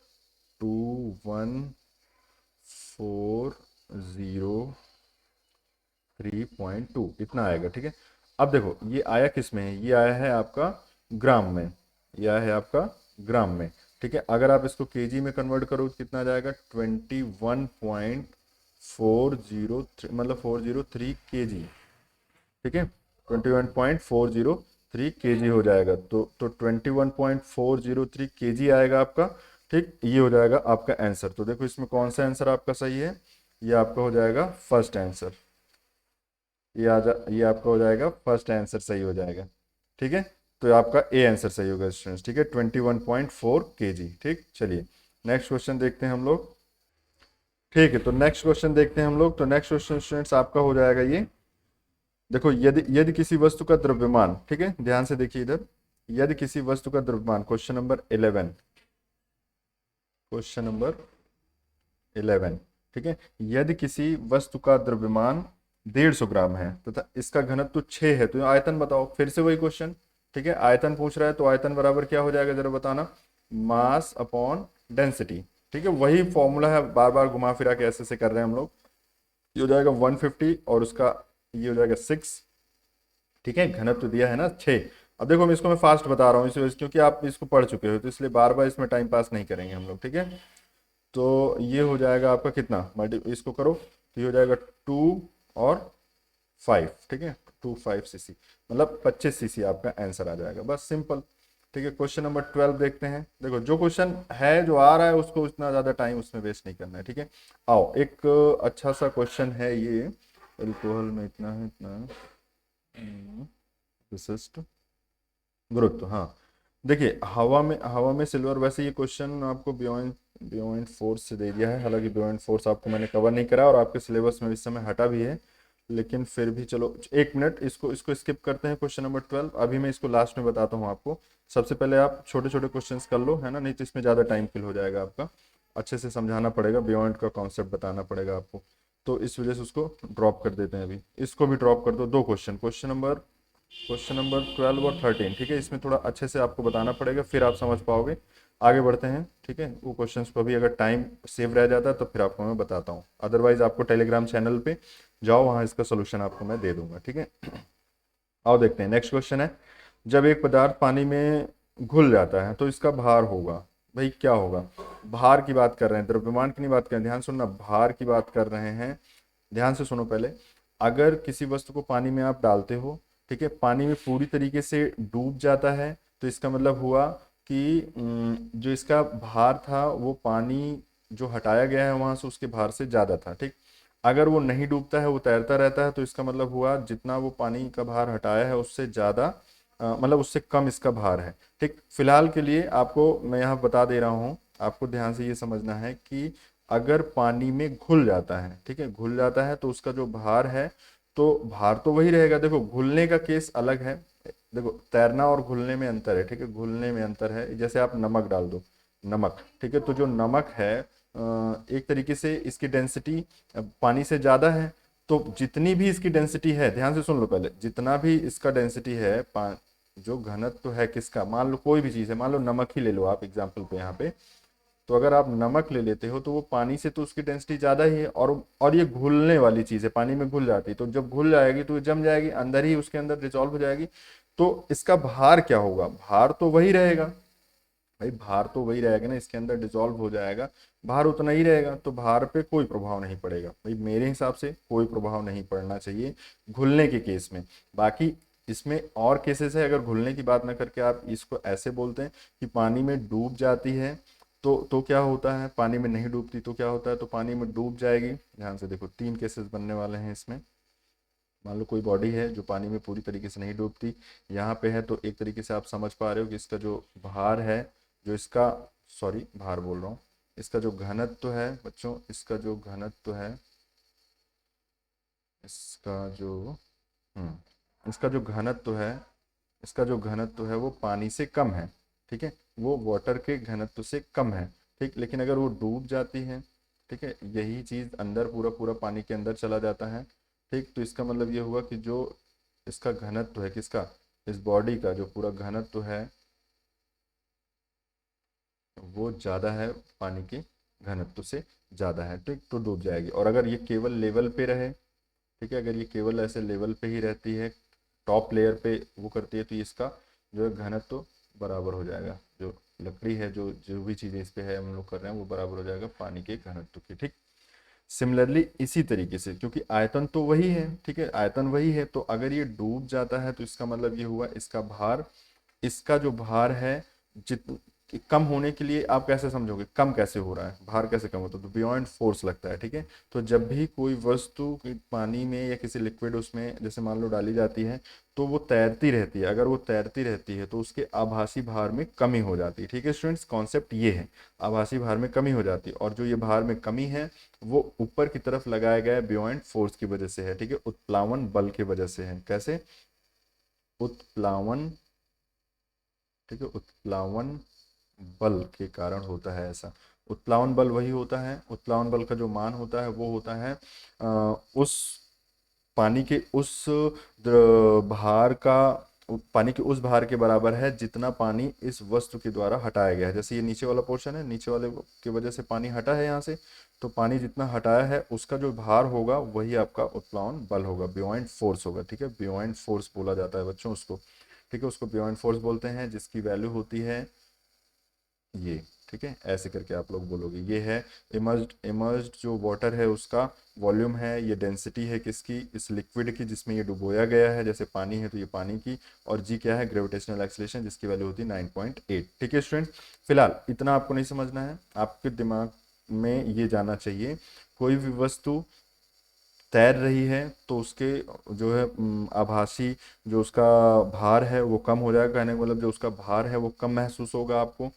2140.3, इतना आएगा। ठीक है, अब देखो ये आया किस में है, ये आया है आपका ग्राम में, ये आया है आपका ग्राम में। ठीक है, अगर आप इसको केजी में कन्वर्ट करो तो कितना आ जाएगा, 21.403, मतलब 403 केजी। ठीक है, 21.403 केजी हो जाएगा, तो 21.403 केजी आएगा आपका। ठीक, ये हो जाएगा आपका आंसर। तो देखो इसमें कौन सा आंसर आपका सही है, ये आपका हो जाएगा फर्स्ट आंसर, ये आपका हो जाएगा फर्स्ट आंसर सही हो जाएगा। ठीक है, तो आपका ए आंसर सही होगा स्टूडेंट्स। ठीक है, 21.4 केजी। ठीक, चलिए नेक्स्ट क्वेश्चन देखते हैं हम लोग। ठीक है, तो नेक्स्ट क्वेश्चन देखते हैं हम लोग। तो नेक्स्ट क्वेश्चन स्टूडेंट्स आपका हो जाएगा ये, देखो यदि यदि किसी वस्तु का द्रव्यमान, ठीक है ध्यान से देखिए इधर, यदि किसी वस्तु का द्रव्यमान, क्वेश्चन नंबर 11, क्वेश्चन नंबर 11। ठीक है, यदि किसी वस्तु का द्रव्यमान 150 ग्राम है तथा इसका घनत्व 6 है, तो आयतन बताओ। फिर से वही क्वेश्चन, ठीक है, आयतन पूछ रहा है, तो आयतन बराबर क्या हो जाएगा जरा बताना, मास अपॉन डेंसिटी। ठीक है, वही फॉर्मूला है, बार बार घुमा फिरा के ऐसे से कर रहे हैं हम लोग। ये हो जाएगा 150 और उसका ये हो जाएगा 6। ठीक है, घनत्व दिया है ना 6। अब देखो मैं फास्ट बता रहा हूँ इस वजह से, क्योंकि आप इसको पढ़ चुके हो, तो इसलिए बार बार इसमें टाइम पास नहीं करेंगे हम लोग। ठीक है, तो ये हो जाएगा आपका कितना, इसको करो तो ये हो जाएगा 2 और 5। ठीक है, 25 cc, मतलब 25 cc आपका आंसर आ जाएगा, बस सिंपल। ठीक है, क्वेश्चन नंबर 12 देखते हैं। देखो जो क्वेश्चन है जो आ रहा है उसको उतना ज़्यादा टाइम उसमें वेस्ट नहीं करना है। ठीक है, आओ एक अच्छा सा क्वेश्चन है ये, एल्कोहल में इतना है, इतना विशिष्ट गुरुत्व। हाँ, देखिए हवा में सिल्वर, वैसे ये क्वेश्चन आपको बियॉन्ड बियॉन्ड फोर्स से दे दिया है, हालांकि बियॉन्ड फोर्स आपको मैंने कवर नहीं करा और आपके सिलेबस में इस समय हटा भी है, लेकिन फिर भी चलो एक मिनट, इसको इसको स्किप करते हैं। क्वेश्चन नंबर 12 अभी मैं इसको लास्ट में बताता हूँ आपको। सबसे पहले आप छोटे छोटे क्वेश्चंस कर लो, है ना, नहीं तो इसमें ज़्यादा टाइम किल हो जाएगा आपका। अच्छे से समझाना पड़ेगा, बियॉन्ड का कॉन्सेप्ट बताना पड़ेगा आपको, तो इस वजह से उसको ड्रॉप कर देते हैं अभी। इसको भी ड्रॉप कर दो, दो क्वेश्चन, क्वेश्चन नंबर 12 और 13। ठीक है, इसमें थोड़ा अच्छे से आपको बताना पड़ेगा, फिर आप समझ पाओगे। आगे बढ़ते हैं। ठीक है, वो क्वेश्चंस को भी अगर टाइम सेव रह जाता है तो फिर आपको मैं बताता हूँ, अदरवाइज आपको टेलीग्राम चैनल पे जाओ, वहाँ इसका सोल्यूशन आपको मैं दे दूंगा। ठीक है, आओ देखते हैं। नेक्स्ट क्वेश्चन है, जब एक पदार्थ पानी में घुल जाता है तो इसका भार होगा। भाई क्या होगा? भार की बात कर रहे हैं, द्रव्यमान की नहीं बात कर रहे हैं, ध्यान सुनना, भार की बात कर रहे हैं। ध्यान से सुनो पहले, अगर किसी वस्तु को पानी में आप डालते हो, ठीक है, पानी में पूरी तरीके से डूब जाता है, तो इसका मतलब हुआ कि जो इसका भार था वो पानी जो हटाया गया है वहां से उसके भार से ज्यादा था। ठीक, अगर वो नहीं डूबता है, वो तैरता रहता है, तो इसका मतलब हुआ जितना वो पानी का भार हटाया है उससे ज्यादा, मतलब उससे कम इसका भार है। ठीक, फिलहाल के लिए आपको मैं यहाँ बता दे रहा हूँ, आपको ध्यान से ये समझना है कि अगर पानी में घुल जाता है, ठीक है, घुल जाता है, तो उसका जो भार है, तो भार तो वही रहेगा। देखो घुलने का केस अलग है, देखो तैरना और घुलने में अंतर है। ठीक है, घुलने में अंतर है, जैसे आप नमक डाल दो, नमक, ठीक है, तो जो नमक है एक तरीके से इसकी डेंसिटी पानी से ज़्यादा है, तो जितनी भी इसकी डेंसिटी है, ध्यान से सुन लो पहले, जितना भी इसका डेंसिटी है जो घनत्व है किसका, मान लो कोई भी चीज़ है, मान लो नमक ही ले लो आप एग्जाम्पल पे यहाँ पे, तो अगर आप नमक ले लेते हो तो वो पानी से तो उसकी डेंसिटी ज़्यादा ही है, और ये घुलने वाली चीज़ है, पानी में घुल जाती है, तो जब घुल जाएगी तो जम जाएगी, अंदर ही उसके अंदर डिजॉल्व हो जाएगी। तो इसका भार क्या होगा, भार तो वही रहेगा भाई, भार तो वही रहेगा ना, इसके अंदर डिजॉल्व हो जाएगा, भार उतना ही रहेगा, तो भार पे कोई प्रभाव नहीं पड़ेगा भाई, मेरे हिसाब से कोई प्रभाव नहीं पड़ना चाहिए घुलने के केस में। बाकी इसमें और केसेस है, अगर घुलने की बात ना करके आप इसको ऐसे बोलते हैं कि पानी में डूब जाती है, तो क्या होता है, पानी में नहीं डूबती तो क्या होता है, तो पानी में डूब जाएगी। ध्यान से देखो, तीन केसेस बनने वाले हैं इसमें। मान लो कोई बॉडी है जो पानी में पूरी तरीके से नहीं डूबती, यहाँ पे है, तो एक तरीके से आप समझ पा रहे हो कि इसका जो भार है, जो इसका, सॉरी भार बोल रहा हूँ, इसका जो घनत्व है बच्चों, इसका जो घनत्व है, इसका जो इसका जो घनत्व है, इसका जो घनत्व है वो पानी से कम है, ठीक है, वो वाटर के घनत्व से कम है, ठीक। लेकिन अगर वो डूब जाती है, ठीक है, यही चीज़ अंदर पूरा पूरा पानी के अंदर चला जाता है, ठीक, तो इसका मतलब ये हुआ कि जो इसका घनत्व है किसका, इस बॉडी का जो पूरा घनत्व है वो ज़्यादा है, पानी के घनत्व से ज़्यादा है, ठीक, तो डूब जाएगी। और अगर ये केवल लेवल पे रहे, ठीक है, अगर ये केवल ऐसे लेवल पे ही रहती है, टॉप लेयर पे वो करती है, तो इसका जो है घनत्व बराबर हो जाएगा, जो लकड़ी है, जो जो भी चीज़ें इस पे है हम लोग कर रहे हैं वो बराबर हो जाएगा पानी के घनत्व के, ठीक। सिमिलरली इसी तरीके से, क्योंकि आयतन तो वही है, ठीक है, आयतन वही है, तो अगर ये डूब जाता है तो इसका मतलब ये हुआ इसका भार, इसका जो भार है, जित कम होने के लिए आप कैसे समझोगे, कम कैसे हो रहा है, भार कैसे कम होता है, तो बियॉन्ड फोर्स लगता है, ठीक है। तो जब भी कोई वस्तु पानी में या किसी लिक्विड उसमें जैसे मान लो डाली जाती है, तो वो तैरती रहती है, अगर वो तैरती रहती है तो उसके आभासी भार में कमी हो जाती है, ठीक है स्टूडेंट्स, कॉन्सेप्ट ये है, आभासी भार में कमी हो जाती है, और जो ये भार में कमी है वो ऊपर की तरफ लगाया गया बियॉन्ड फोर्स की वजह से है, ठीक है, उत्प्लावन बल की वजह से है। कैसे, उत्प्लावन, ठीक है, उत्प्लावन बल के कारण होता है ऐसा। उत्प्लावन बल वही होता है, उत्प्लावन बल का जो मान होता है वो होता है उस पानी के उस भार का, पानी के उस भार के बराबर है जितना पानी इस वस्तु के द्वारा हटाया गया है। जैसे ये नीचे वाला पोर्शन है, नीचे वाले की वजह से पानी हटा है यहाँ से, तो पानी जितना हटाया है उसका जो भार होगा वही आपका उत्प्लावन बल होगा, बियॉन्ड फोर्स होगा, ठीक है, बियॉन्ड फोर्स बोला जाता है बच्चों उसको, ठीक है, उसको बियॉन्ड फोर्स बोलते हैं, जिसकी वैल्यू होती है ये, ठीक है, ऐसे करके आप लोग बोलोगे। ये है इमर्ज्ड, इमर्ज्ड जो वाटर है उसका वॉल्यूम है, ये डेंसिटी है किसकी, इस लिक्विड की जिसमें ये डुबोया गया है, जैसे पानी है तो ये पानी की, और जी क्या है, ग्रेविटेशनल एक्सेलरेशन, जिसकी वैल्यू होती है 9.8, ठीक है स्टूडेंट। फिलहाल इतना आपको नहीं समझना है, आपके दिमाग में ये जाना चाहिए, कोई भी वस्तु तैर रही है तो उसके जो है आभासी जो उसका भार है वो कम हो जाएगा, कहने का मतलब जो उसका भार है वो कम महसूस होगा आपको।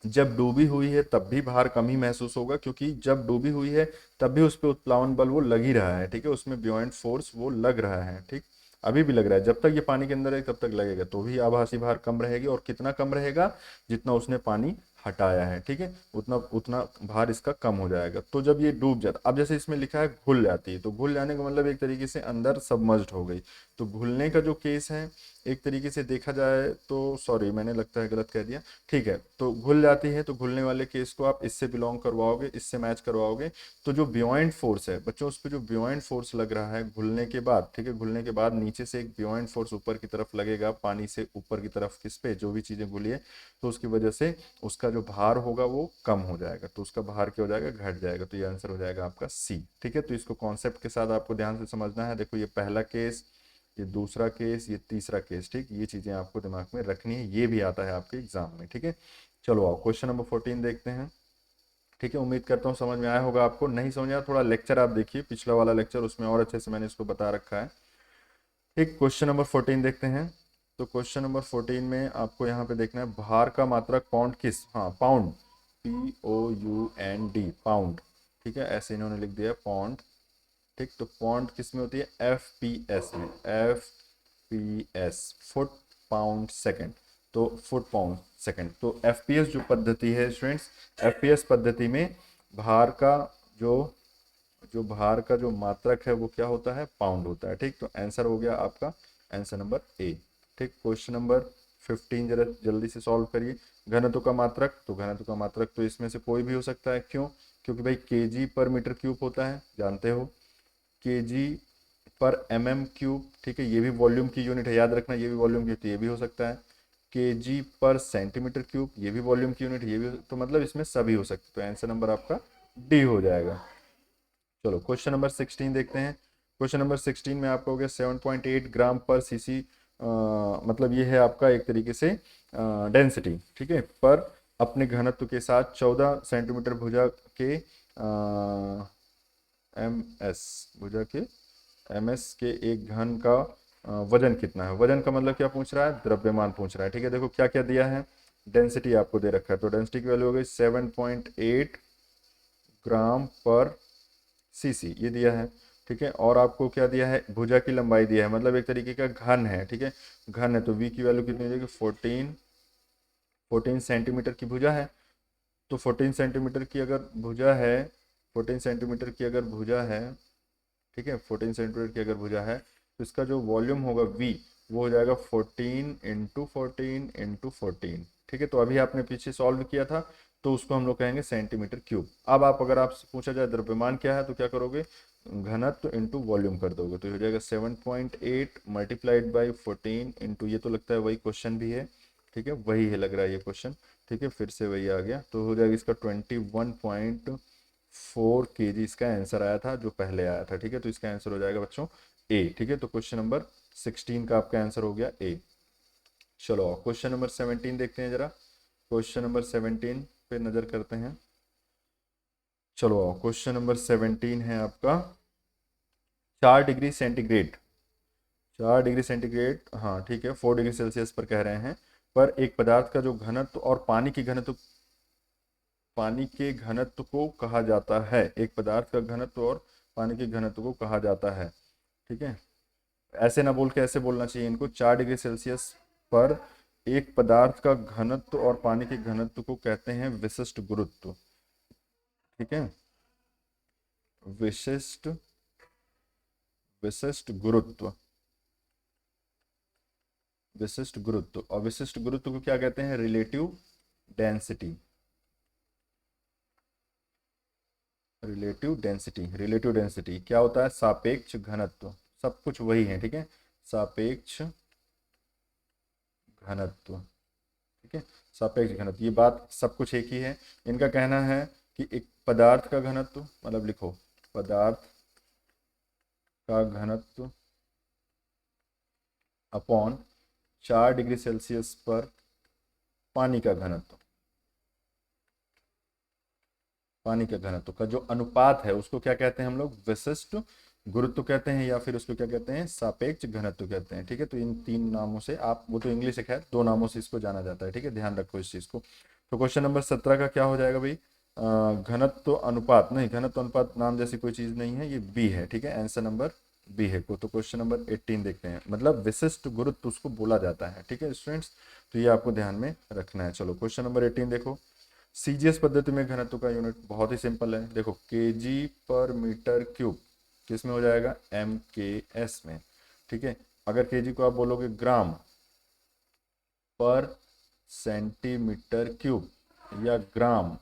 जब डूबी हुई है तब भी भार कम ही महसूस होगा, क्योंकि जब डूबी हुई है तब भी उस पर उत्प्लावन बल वो लग ही रहा है, ठीक है, उसमें बियॉन्ड फोर्स वो लग रहा है, ठीक, अभी भी लग रहा है, जब तक ये पानी के अंदर है तब तक लगेगा, तो भी आभासी भार कम रहेगी, और कितना कम रहेगा, जितना उसने पानी हटाया है, ठीक है, उतना उतना भार इसका कम हो जाएगा। तो जब ये डूब जाता, अब जैसे इसमें लिखा है घुल जाती है, तो घुल जाने का मतलब एक तरीके से अंदर सबमर्ज्ड हो गई, तो घुलने का जो केस है एक तरीके से देखा जाए तो, सॉरी मैंने लगता है गलत कह दिया, ठीक है, तो घुल जाती है, तो घुलने वाले केस को आप इससे बिलोंग करवाओगे, इससे मैच करवाओगे, तो जो बियॉन्ड फोर्स है बच्चों, उस पर जो बियॉन्ड फोर्स लग रहा है घुलने के बाद, ठीक है, घुलने के बाद नीचे से एक बियॉन्ड फोर्स ऊपर की तरफ लगेगा, पानी से ऊपर की तरफ किस पे, जो भी चीजें घुली है, तो उसकी वजह से उसका जो भार होगा वो कम हो जाएगा, तो उसका भार क्या हो जाएगा, घट जाएगा, तो ये आंसर हो जाएगा आपका सी, ठीक है। तो इसको कॉन्सेप्ट के साथ आपको ध्यान से समझना है, देखो ये पहला केस, ये दूसरा केस, ये तीसरा केस, ठीक, ये चीजें आपको दिमाग में रखनी है, ये भी आता है आपके एग्जाम में, ठीक है। चलो आओ क्वेश्चन नंबर 14 देखते हैं, ठीक है, उम्मीद करता हूँ समझ में आया होगा, आपको नहीं समझ आया थोड़ा लेक्चर आप देखिए, पिछला वाला लेक्चर, उसमें और अच्छे से मैंने इसको बता रखा है, ठीक। क्वेश्चन नंबर 14 देखते हैं, तो क्वेश्चन नंबर 14 में आपको यहाँ पे देखना है भार का मात्रक पाउंड किस, हाँ पाउंड, POUND पाउंड, ठीक है, ऐसे इन्होंने लिख दिया पाउंड, ठीक, तो पॉन्ड किस में होती है, FPS में, FPS फुट पाउंड सेकंड, तो फुट पाउंड सेकंड, तो FPS जो पद्धति है स्टूडेंट्स, FPS पद्धति में भार का जो जो भार का जो मात्रक है वो क्या होता है, पाउंड होता है, ठीक, तो आंसर हो गया आपका आंसर नंबर ए, ठीक, क्वेश्चन नंबर 15 जरा जल्दी से सॉल्व करिए। घनत्व का मात्रक, तो घनत्व का मात्रक तो इसमें से कोई भी हो सकता है। क्यों? क्योंकि भाई केजी पर मीटर क्यूब होता है, जानते हो, केजी पर एमएम क्यूब, ठीक है, ये भी वॉल्यूम की यूनिट है, याद रखना, ये भी वॉल्यूम की, तो ये भी हो सकता है। केजी पर सेंटीमीटर क्यूब, ये भी वॉल्यूम की यूनिट, ये भी, तो मतलब इसमें सभी हो सकते, तो आंसर नंबर आपका डी हो जाएगा। चलो क्वेश्चन नंबर 16 देखते हैं। क्वेश्चन नंबर 16 में आपका हो गया 7.8 ग्राम पर सीसी, मतलब ये है आपका एक तरीके से डेंसिटी, ठीक है, पर अपने घनत्व के साथ 14 सेंटीमीटर भुजा के एम एस, भुजा के एम एस के एक घन का वजन कितना है। वजन का मतलब क्या पूछ रहा है? द्रव्यमान पूछ रहा है, ठीक है। देखो क्या क्या दिया है, डेंसिटी आपको दे रखा है, तो डेंसिटी की वैल्यू हो गई 7.8 ग्राम पर सीसी, ये दिया है, ठीक है। और आपको क्या दिया है? भुजा की लंबाई दिया है, मतलब एक तरीके का घन है, ठीक है, घन है, तो वी की वैल्यू कितनी हो जाएगी? 14 सेंटीमीटर की भुजा है, तो 14 सेंटीमीटर की अगर भुजा है, 14 सेंटीमीटर की अगर भुजा है, ठीक है, 14 सेंटीमीटर की अगर भुजा है, तो इसका जो वॉल्यूम होगा वी, वो हो जाएगा 14 × 14 × 14, ठीक है। तो अभी आपने पीछे सॉल्व किया था, तो उसको हम लोग कहेंगे सेंटीमीटर क्यूब। अब आप अगर आपसे पूछा जाए द्रव्यमान क्या है, तो क्या करोगे? घनत्व इंटू वॉल्यूम कर दोगे, तो हो जाएगा 7.8 मल्टीप्लाइड बाई 14 इंटू, ये तो लगता है वही क्वेश्चन भी है, ठीक है, वही है लग रहा है ये क्वेश्चन, ठीक है, फिर से वही आ गया, तो हो जाएगा इसका 21.4 kg इसका आंसर आया था जो पहले आया था, ठीक है। तो इसका आंसर हो जाएगा बच्चों ए, ठीक है। तो क्वेश्चन नंबर 16 का आपका आंसर हो गया ए। चलो क्वेश्चन नंबर 17 देखते हैं जरा। क्वेश्चन नंबर 17 पे नजर करते हैं। चलो क्वेश्चन नंबर 17 है आपका 4 डिग्री सेंटीग्रेड, 4 डिग्री सेंटीग्रेड, हाँ ठीक है, 4 डिग्री सेल्सियस पर कह रहे हैं, पर एक पदार्थ का जो घनत्व और पानी की घनत्व, पानी के घनत्व को कहा जाता है, एक पदार्थ का घनत्व और पानी के घनत्व को कहा जाता है, ठीक है। ऐसे ना बोल के ऐसे बोलना चाहिए इनको, 4 डिग्री सेल्सियस पर एक पदार्थ का घनत्व और पानी के घनत्व को कहते हैं विशिष्ट गुरुत्व, ठीक है, विशिष्ट विशिष्ट गुरुत्व, विशिष्ट गुरुत्व। और विशिष्ट गुरुत्व को क्या कहते हैं? Relative density, relative density, relative density क्या होता है? सापेक्ष घनत्व, सब कुछ वही है, ठीक है, सापेक्ष घनत्व, ठीक है, सापेक्ष घनत्व, ये बात सब कुछ एक ही है। इनका कहना है कि एक पदार्थ का घनत्व, मतलब लिखो पदार्थ का घनत्व अपॉन 4 डिग्री सेल्सियस पर पानी का घनत्व, पानी के घनत्व का जो अनुपात है उसको क्या कहते हैं हम लोग? विशिष्ट गुरुत्व कहते हैं, या फिर उसको क्या कहते हैं? सापेक्ष घनत्व कहते हैं, ठीक है। तो इन तीन नामों से आप, वो तो इंग्लिश है खैर, दो नामों से इसको जाना जाता है, ठीक है, ध्यान रखो इस चीज को। तो क्वेश्चन नंबर 17 का क्या हो जाएगा भाई? घनत्व अनुपात, नहीं, घनत्व अनुपात नाम जैसी कोई चीज नहीं है, ये बी है, ठीक है, आंसर नंबर बी है को। तो क्वेश्चन नंबर 18 देखते हैं, मतलब विशिष्ट गुरुत्व उसको बोला जाता है, ठीक है स्टूडेंट्स, तो ये आपको ध्यान में रखना है। चलो क्वेश्चन नंबर 18 देखो। सीजीएस पद्धति में घनत्व का यूनिट बहुत ही सिंपल है, देखो केजी पर मीटर क्यूब किस में हो जाएगा? एम के एस में, ठीक है। अगर केजी को आप बोलोगे ग्राम पर सेंटीमीटर क्यूब या ग्राम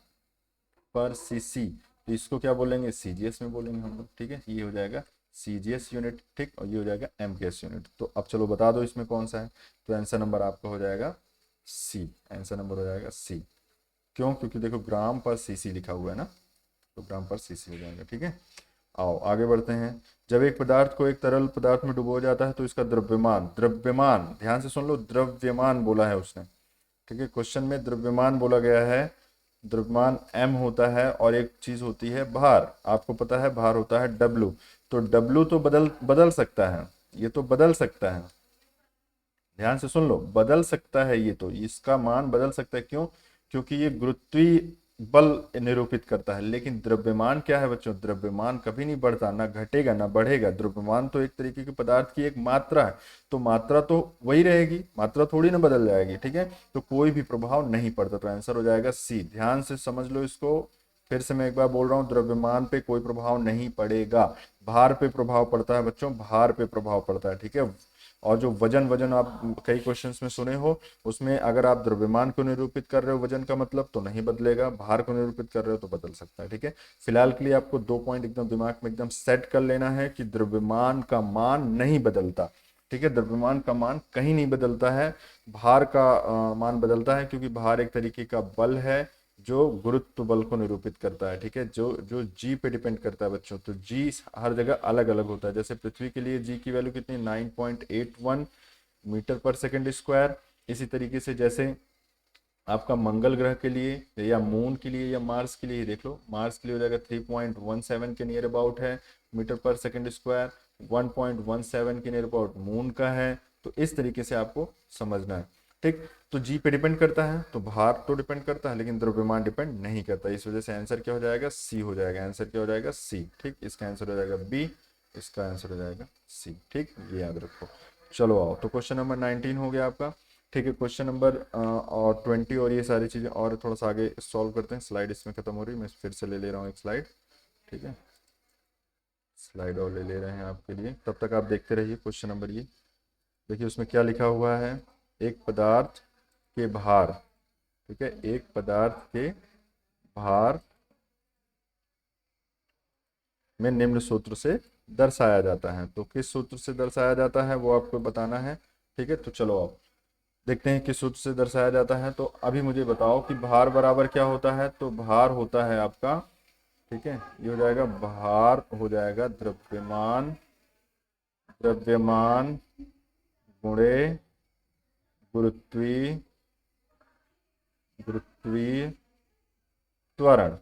पर सीसी, तो इसको क्या बोलेंगे? सीजीएस में बोलेंगे हम लोग, ठीक है, ये हो जाएगा सीजीएस यूनिट, ठीक, और ये हो जाएगा एमकेएस यूनिट। तो अब चलो बता दो इसमें कौन सा है, तो आंसर नंबर आपका हो जाएगा सी, आंसर नंबर हो जाएगा सी। क्यों? क्योंकि देखो ग्राम पर सीसी लिखा हुआ है ना, तो ग्राम पर सीसी हो जाएगा, ठीक है। आओ आगे बढ़ते हैं। जब एक पदार्थ को एक तरल पदार्थ में डुबोया जाता है तो इसका द्रव्यमान, द्रव्यमान ध्यान से सुन लो, द्रव्यमान बोला है उसने, ठीक है, क्वेश्चन में द्रव्यमान बोला गया है, द्रव्यमान m होता है और एक चीज होती है भार, आपको पता है भार होता है w, तो w तो बदल बदल सकता है, ये तो बदल सकता है, ध्यान से सुन लो, बदल सकता है, ये तो इसका मान बदल सकता है। क्यों? क्योंकि ये गुरुत्वीय बल निरूपित करता है, लेकिन द्रव्यमान क्या है बच्चों? द्रव्यमान कभी नहीं बढ़ता, ना घटेगा ना बढ़ेगा, द्रव्यमान तो एक तरीके के पदार्थ की एक मात्रा है, तो मात्रा तो वही रहेगी, मात्रा थोड़ी ना बदल जाएगी, ठीक है, तो कोई भी प्रभाव नहीं पड़ता, तो आंसर हो जाएगा सी। ध्यान से समझ लो इसको, फिर से मैं एक बार बोल रहा हूँ, द्रव्यमान पे कोई प्रभाव नहीं पड़ेगा, भार पे प्रभाव पड़ता है बच्चों, भार पे प्रभाव पड़ता है, ठीक है। और जो वजन वजन आप कई क्वेश्चंस में सुने हो, उसमें अगर आप द्रव्यमान को निरूपित कर रहे हो वजन का मतलब तो नहीं बदलेगा, भार को निरूपित कर रहे हो तो बदल सकता है। ठीक है, फिलहाल के लिए आपको 2 पॉइंट एकदम दिमाग में एकदम सेट कर लेना है कि द्रव्यमान का मान नहीं बदलता। ठीक है, द्रव्यमान का मान कहीं नहीं बदलता है, भार का मान बदलता है, क्योंकि भार एक तरीके का बल है जो गुरुत्व बल को निरूपित करता है। ठीक है, जो जो जी पे डिपेंड करता है बच्चों, तो जी हर जगह अलग अलग होता है। जैसे पृथ्वी के लिए जी की वैल्यू कितनी, 9.81 मीटर पर सेकेंड स्क्वायर। इसी तरीके से जैसे आपका मंगल ग्रह के लिए या मून के लिए या मार्स के लिए, देख लो मार्स के लिए हो जाएगा 3.17 के नियर अबाउट है मीटर पर सेकेंड स्क्वायर, 1.17 के नियर अबाउट मून का है। तो इस तरीके से आपको समझना है। ठीक, तो जी पे डिपेंड करता है, तो भार तो डिपेंड करता है लेकिन द्रव्यमान डिपेंड नहीं करता। इस वजह से आंसर क्या हो जाएगा, सी हो जाएगा। आंसर क्या हो जाएगा, सी। ठीक, इसका आंसर हो जाएगा बी, इसका आंसर हो जाएगा सी। ठीक, ये याद रखो। चलो आओ, तो क्वेश्चन नंबर 19 हो गया आपका। ठीक है, क्वेश्चन नंबर और 20 और ये सारी चीज़ें और थोड़ा सा आगे सॉल्व करते हैं। स्लाइड इसमें खत्म हो रही है, मैं फिर से ले ले रहा हूँ एक स्लाइड। ठीक है, स्लाइड और ले ले रहे हैं आपके लिए, तब तक आप देखते रहिए। क्वेश्चन नंबर ये देखिए, उसमें क्या लिखा हुआ है, एक पदार्थ के भार, ठीक है, एक पदार्थ के भार में निम्न सूत्र से दर्शाया जाता है। तो किस सूत्र से दर्शाया जाता है वो आपको बताना है। ठीक है, तो चलो आप देखते हैं किस सूत्र से दर्शाया जाता है। तो अभी मुझे बताओ कि भार बराबर क्या होता है। तो भार होता है आपका, ठीक है, ये हो जाएगा भार हो जाएगा द्रव्यमान, द्रव्यमान गुणे गुरुत्वीय, गुरुत्वीय त्वरण,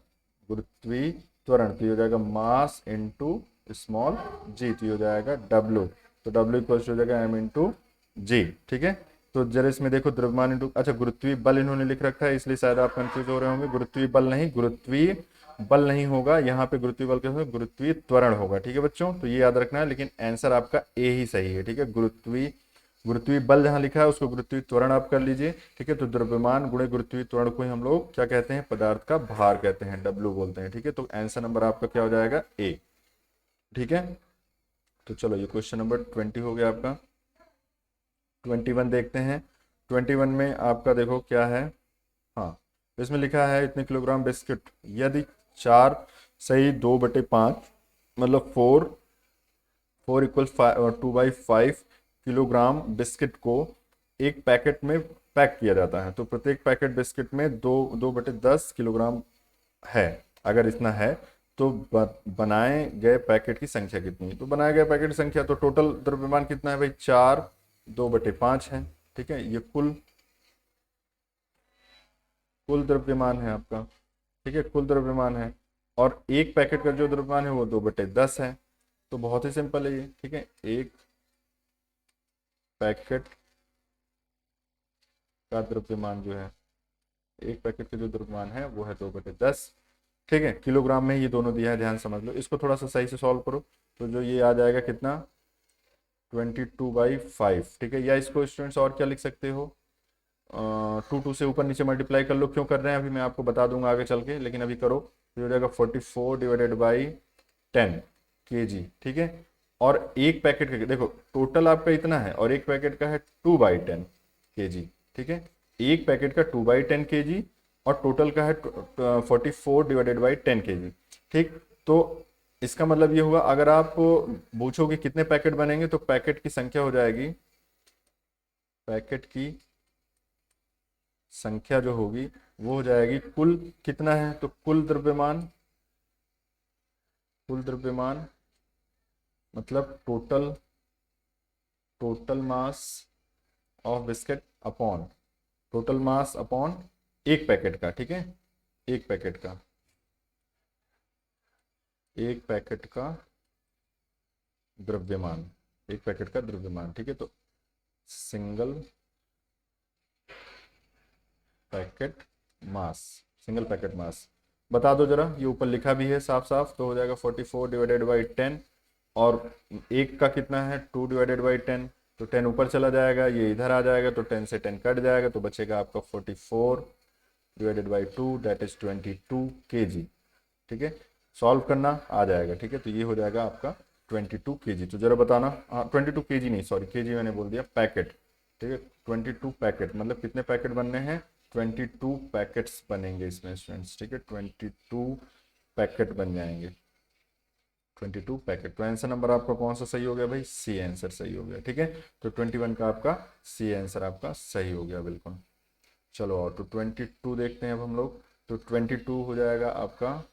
गुरुत्वीय त्वरण। तो ये हो जाएगा मास इनटू स्मॉल जी, तो ये हो जाएगा डब्ल्यू। तो डब्ल्यू इक्वल हो जाएगा एम इंटू जी। ठीक है, तो जरा इसमें देखो द्रव्यमान इंटू, अच्छा गुरुत्वीय बल इन्होंने लिख रखा है इसलिए शायद आप कंफ्यूज हो रहे होंगे। गुरुत्वीय बल नहीं, गुरुत्वीय बल नहीं होगा यहाँ पे, गुरुत्वीय बल कैसे होगा, गुरुत्वीय त्वरण होगा। ठीक है बच्चों, तो ये याद रखना है, लेकिन आंसर आपका ए ही सही है। ठीक है, गुरुत्वीय, गुरुत्वीय बल जहां लिखा है उसको गुरुत्वीय त्वरण आप कर लीजिए। ठीक है, तो द्रव्यमान गुणे गुरुत्वीय त्वरण को ही हम लोग क्या कहते हैं, पदार्थ का भार कहते हैं, डब्ल्यू बोलते हैं। ठीक है, तो आंसर नंबर आपका क्या हो जाएगा, ए। ठीक है, तो चलो ये क्वेश्चन नंबर 20 हो गया आपका। 21 देखते हैं। 21 में आपका देखो क्या है, हाँ, इसमें लिखा है इतने किलोग्राम बिस्किट यदि 4 सही 2/5 मतलब 4 = 2/5 किलोग्राम बिस्किट को एक पैकेट में पैक किया जाता है। तो प्रत्येक पैकेट बिस्किट में 2/10 किलोग्राम है। अगर इतना है तो बनाए गए पैकेट की संख्या कितनी है। तो बनाए गए पैकेट की संख्या, तो टोटल द्रव्यमान कितना है भाई, 4 2/5 है। ठीक है, ये कुल कुल द्रव्यमान है आपका। ठीक है, कुल द्रव्यमान है, और एक पैकेट का जो द्रव्यमान है वो 2/10 है। तो बहुत ही सिंपल है ये। ठीक है, एक पैकेट का द्रव्यमान जो है, एक पैकेट का जो द्रव्यमान है वो है 2/10। ठीक है, किलोग्राम में ये दोनों दिया है, ध्यान समझ लो। इसको थोड़ा सा सही से सॉल्व करो, तो जो ये आ जाएगा कितना, 22/5। ठीक है, या इसको स्टूडेंट्स और क्या लिख सकते हो, 2 से ऊपर नीचे मल्टीप्लाई कर लो। क्यों कर रहे हैं अभी मैं आपको बता दूंगा आगे चल के, लेकिन अभी करो। तो हो जाएगा 44/10 kg। ठीक है, और एक पैकेट का देखो टोटल आपका इतना है, और एक पैकेट का है 2/10 kg। ठीक है, एक पैकेट का 2/10 kg और टोटल का है 44/10 kg। ठीक, तो इसका मतलब ये हुआ, अगर आप पूछोगे कितने पैकेट बनेंगे, तो पैकेट की संख्या हो जाएगी, पैकेट की संख्या जो होगी वो हो जाएगी कुल कितना है, तो कुल द्रव्यमान, कुल द्रव्यमान मतलब total, total mass of biscuit upon, total mass upon एक पैकेट का। ठीक है, एक पैकेट का, एक पैकेट का द्रव्यमान, एक पैकेट का द्रव्यमान। ठीक है, तो सिंगल पैकेट मास, सिंगल पैकेट मास बता दो जरा, ये ऊपर लिखा भी है साफ साफ। तो हो जाएगा 44/10, और एक का कितना है 2/10, तो 10 ऊपर चला जाएगा, ये इधर आ जाएगा, तो 10 से 10 कट जाएगा, तो बचेगा आपका 44/2 दैट इज 22 kg। ठीक है, सॉल्व करना आ जाएगा। ठीक है, तो ये हो जाएगा आपका 22 kg। तो जरा बताना, हाँ 22 kg नहीं, सॉरी kg मैंने बोल दिया, पैकेट। ठीक है, 22 पैकेट मतलब कितने पैकेट बनने हैं, 22 पैकेट्स बनेंगे इसमें स्टूडेंट्स। ठीक है, 22 पैकेट बन जाएंगे, 22 पैकेट। तो आंसर नंबर आपका कौन सा सही हो गया भाई, सी आंसर सही हो गया। ठीक है, तो 21 का आपका सी आंसर आपका सही हो गया बिल्कुल। चलो और तो 22 देखते हैं अब हम लोग। तो 22 हो जाएगा आपका,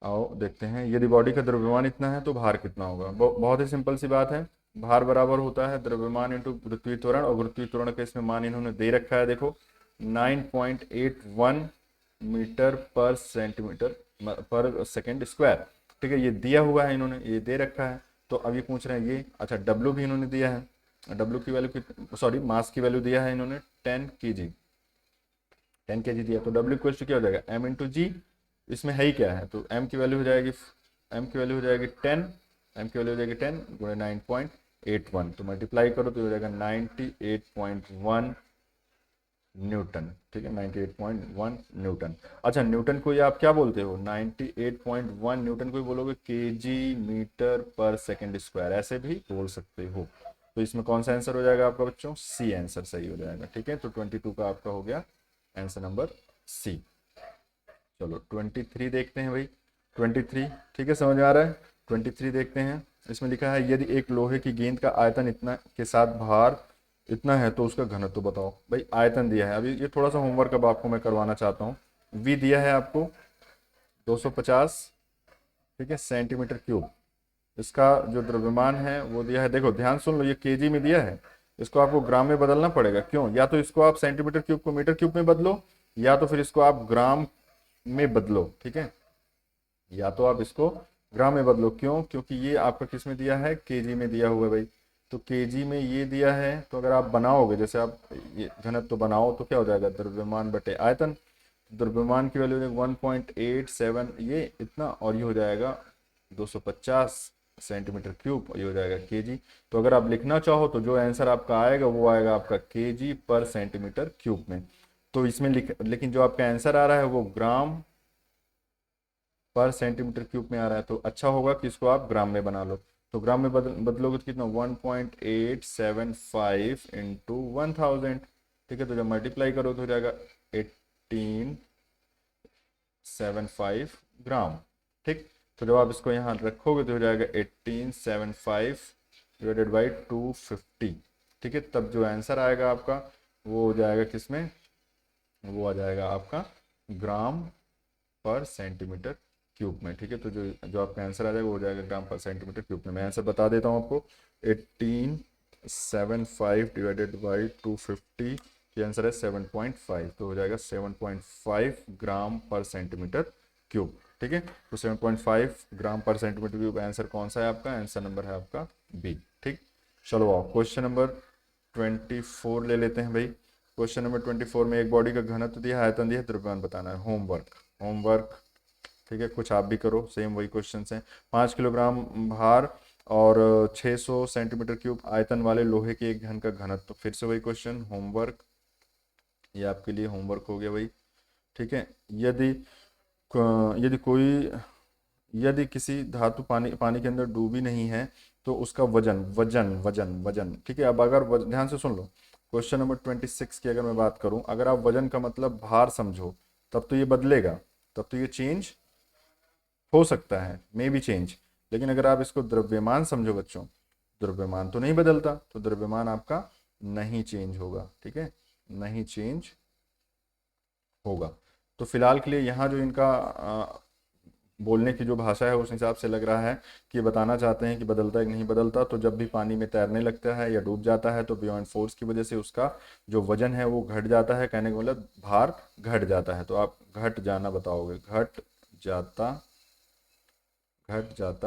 आओ देखते हैं, यदि बॉडी का द्रव्यमान इतना है तो भार कितना होगा। बहुत ही सिंपल सी बात है, भार बराबर होता है द्रव्यमान इंटू गुरुत्वीय त्वरण, और गुरुत्वीय त्वरण का इसमें मान इन्होंने दे रखा है, देखो 9.81 मीटर पर सेंटीमीटर पर सेकेंड स्क्वायर। ठीक है, ये दिया हुआ है, इन्होंने ये दे रखा है। तो अब ये पूछ रहे हैं ये, अच्छा डब्ल्यू भी इन्होंने दिया है, डब्ल्यू की वैल्यू की, सॉरी मास की वैल्यू दिया है इन्होंने 10 kg, 10 kg दिया। तो डब्ल्यू इक्वल टू क्या हो जाएगा, एम इंटू जी। इसमें है ही क्या है, तो m की वैल्यू हो जाएगी, m की वैल्यू हो जाएगी 10, m की वैल्यू हो जाएगी 10 गुणे 9.81, तो मल्टीप्लाई करो तो हो जाएगा 98.1 न्यूटन। ठीक है, 98.1 न्यूटन। अच्छा न्यूटन को ये आप क्या बोलते हो, 98.1 न्यूटन को ही बोलोगे केजी मीटर पर सेकेंड स्क्वायर, ऐसे भी बोल सकते हो। तो इसमें कौन सा आंसर हो जाएगा आपका बच्चों, सी आंसर सही हो जाएगा। ठीक है, तो 22 का आपका हो गया आंसर नंबर सी। चलो 23 देखते हैं भाई, 23। ठीक है, समझ में आ रहा है, 23 देखते हैं। इसमें लिखा है यदि एक लोहे की गेंद का आयतन इतना के साथ भार इतना है तो उसका घनत्व तो बताओ। भाई आयतन दिया है, अभी ये थोड़ा सा होमवर्क अब आपको मैं करवाना चाहता हूँ। वी दिया है आपको 250, ठीक है, सेंटीमीटर क्यूब। इसका जो द्रव्यमान है वो दिया है, देखो ध्यान सुन लो, ये केजी में दिया है, इसको आपको ग्राम में बदलना पड़ेगा। क्यों, या तो इसको आप सेंटीमीटर क्यूब को मीटर क्यूब में बदलो, या तो फिर इसको आप ग्राम में बदलो। ठीक है, या तो आप इसको ग्राम में बदलो। क्यों, क्योंकि ये आपका किस में दिया है, केजी में दिया हुआ है भाई। तो केजी में ये दिया है, तो अगर आप बनाओगे, जैसे आप ये घनत्व तो बनाओ तो क्या हो जाएगा, द्रव्यमान बटे आयतन। द्रव्यमान की वैल्यू 1.87 ये इतना, और ये हो जाएगा 250 सेंटीमीटर क्यूब, और ये हो जाएगा केजी। तो अगर आप लिखना चाहो तो जो आंसर आपका आएगा वो आएगा आपका केजी पर सेंटीमीटर क्यूब में। तो इसमें लेकिन जो आपका आंसर आ रहा है वो ग्राम पर सेंटीमीटर क्यूब में आ रहा है। तो अच्छा होगा कि इसको आप ग्राम में बना लो। तो ग्राम में बदलोगे तो कितना, 1.875 इंटू 1000। ठीक है, तो जब मल्टीप्लाई करो तो हो जाएगा 1875 ग्राम। ठीक, तो जब आप इसको यहाँ रखोगे तो हो जाएगा 1875 डिवाइडेड बाई 250। ठीक है, तब जो आंसर आएगा आपका वो हो जाएगा किसमें, वो आ जाएगा आपका ग्राम पर सेंटीमीटर क्यूब में। ठीक है, तो जो जो आपका आंसर आ जाएगा वो हो जाएगा ग्राम पर सेंटीमीटर क्यूब में। मैं आंसर बता देता हूँ आपको, 1875 डिवाइडेड बाई 250, ये आंसर है 7.5, तो हो जाएगा 7.5 ग्राम पर सेंटीमीटर क्यूब। ठीक है, तो 7.5 ग्राम पर सेंटीमीटर क्यूब आंसर कौन सा है आपका, आंसर नंबर है आपका बी। ठीक, चलो आओ क्वेश्चन नंबर 24 ले लेते हैं भाई। क्वेश्चन नंबर 24 में एक बॉडी का घनत्व दिया है, आयतन दिया है, द्रव्यमान बताना है। Homework, homework. ठीक है, कुछ आप भी करो, सेम वही क्वेश्चन हैं। 5 किलोग्राम भार और 600 सेंटीमीटर क्यूब आयतन वाले लोहे के एक घन का घनत्व। तो फिर से वही क्वेश्चन, होमवर्क, ये आपके लिए होमवर्क हो गया भाई। ठीक है, यदि यदि कोई यदि किसी धातु पानी पानी के अंदर डूबी नहीं है तो उसका वजन वजन वजन वजन। ठीक है, अब अगर ध्यान से सुन लो, क्वेश्चन नंबर 26 की अगर मैं बात करूं, अगर आप वजन का मतलब भार समझो तब तो ये बदलेगा, तब तो ये चेंज हो सकता है, मे बी चेंज। लेकिन अगर आप इसको द्रव्यमान समझो बच्चों, द्रव्यमान तो नहीं बदलता, तो द्रव्यमान आपका नहीं चेंज होगा। ठीक है, नहीं चेंज होगा। तो फिलहाल के लिए यहाँ जो इनका बोलने की जो भाषा है उस हिसाब से लग रहा है कि बताना चाहते हैं कि बदलता है कि नहीं बदलता। तो जब भी पानी में तैरने लगता है या डूब जाता है तो बियॉन्ड फोर्स की वजह से उसका जो वजन है वो घट जाता है, कहने का मतलब भार घट जाता है। तो आप घट जाना बताओगे, घट जाता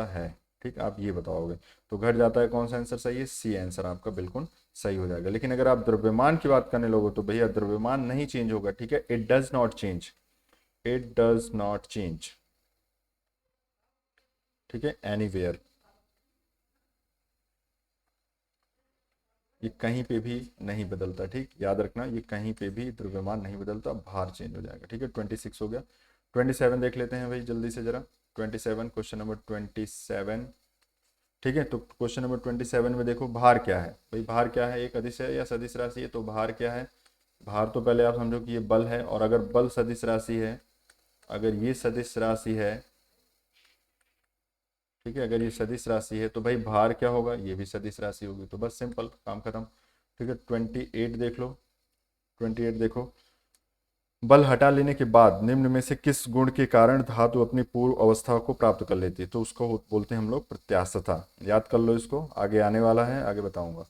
है। ठीक, आप ये बताओगे। तो घट जाता है, कौन सा आंसर सही है, सी आंसर आपका बिल्कुल सही हो जाएगा। लेकिन अगर आप द्रव्यमान की बात करने लोगे तो भैया द्रव्यमान नहीं चेंज होगा। ठीक है, it does not change, it does not change. ठीक है, एनीवेयर, ये कहीं पे भी नहीं बदलता। ठीक, याद रखना, ये कहीं पे भी द्रव्यमान नहीं बदलता, भार चेंज हो जाएगा। ठीक है, 26 हो गया। 27 देख लेते हैं भाई जल्दी से जरा। 27, क्वेश्चन नंबर 27। ठीक है, तो क्वेश्चन नंबर 27 में देखो भार क्या है भाई। भार क्या है, एक अदिश है या सदिश राशि है, तो भार क्या है। भार तो पहले आप समझो कि ये बल है, और अगर बल सदिश राशि है, अगर ये सदिश राशि है, ठीक है, अगर ये सदिश राशि है तो भाई भार क्या होगा, ये भी सदिश राशि होगी। तो बस सिंपल, काम खत्म। ठीक है, 28 देख लो। 28 देखो, बल हटा लेने के बाद निम्न में से किस गुण के कारण धातु अपनी पूर्व अवस्था को प्राप्त कर लेती है, तो उसको बोलते हैं हम लोग प्रत्यास्थता। याद कर लो इसको, आगे आने वाला है, आगे बताऊंगा।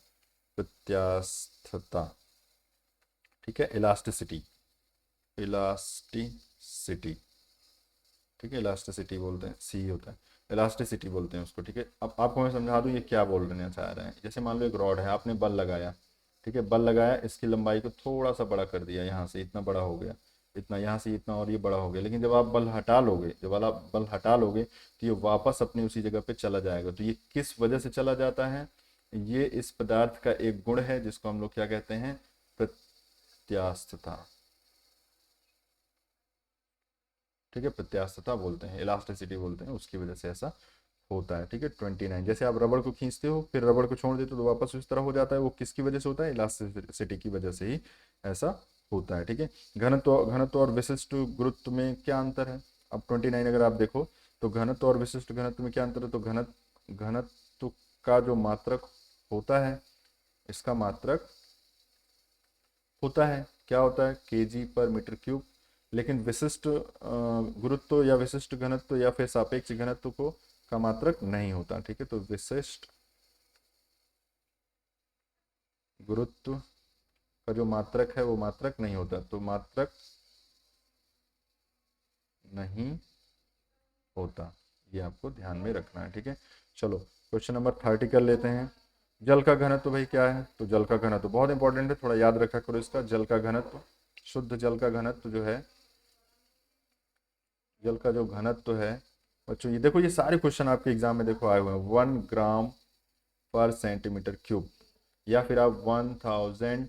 प्रत्यास्थता, ठीक है, इलास्टिसिटी, इलास्टिसिटी, ठीक है, इलास्टिसिटी बोलते हैं, सी होता है, इलास्टिसिटी बोलते हैं उसको। ठीक है, अब आपको मैं समझा दूं ये क्या बोलना चाह रहे हैं। जैसे मान लो एक रॉड है, आपने बल लगाया, ठीक है, बल लगाया, इसकी लंबाई को थोड़ा सा बड़ा कर दिया, यहाँ से इतना बड़ा हो गया, इतना, यहाँ से इतना, और ये बड़ा हो गया। लेकिन जब आप बल हटा लोगे, जब आप बल हटा लोगे तो ये वापस अपनी उसी जगह पे चला जाएगा। तो ये किस वजह से चला जाता है, ये इस पदार्थ का एक गुण है जिसको हम लोग क्या कहते हैं, प्रत्यास्थता। ठीक है, प्रत्यास्थता बोलते हैं, इलास्टिसिटी बोलते हैं, उसकी वजह से ऐसा होता है। ठीक है, 29, जैसे आप रबड़ को खींचते हो फिर रबड़ को छोड़ देते हो तो वापस उस तरह हो जाता है, वो किसकी वजह से होता है, इलास्टिसिटी की वजह से ही ऐसा होता है। ठीक है, घनत्व, घनत्व और विशिष्ट गुरुत्व में क्या अंतर है। अब 29 अगर आप देखो तो घनत्व और विशिष्ट घनत्व में क्या अंतर है, तो घनत्व का जो मात्रक होता है, इसका मात्रक होता है, क्या होता है, केजी पर मीटर क्यूब। लेकिन विशिष्ट गुरुत्व या विशिष्ट घनत्व या फिर सापेक्ष घनत्व को का मात्रक नहीं होता। ठीक है, तो विशिष्ट गुरुत्व का जो मात्रक है वो मात्रक नहीं होता, तो मात्रक नहीं होता, ये आपको ध्यान में रखना है। ठीक है, चलो क्वेश्चन नंबर 30 कर लेते हैं। जल का घनत्व भाई क्या है, तो जल का घनत्व बहुत इंपॉर्टेंट है, थोड़ा याद रखा करो इसका। जल का घनत्व, शुद्ध जल का घनत्व जो है, जल का जो घनत्व है बच्चों, ये देखो, ये सारे क्वेश्चन आपके एग्जाम में देखो आए हुए हैं। 1 ग्राम पर सेंटीमीटर क्यूब, या फिर आप 1000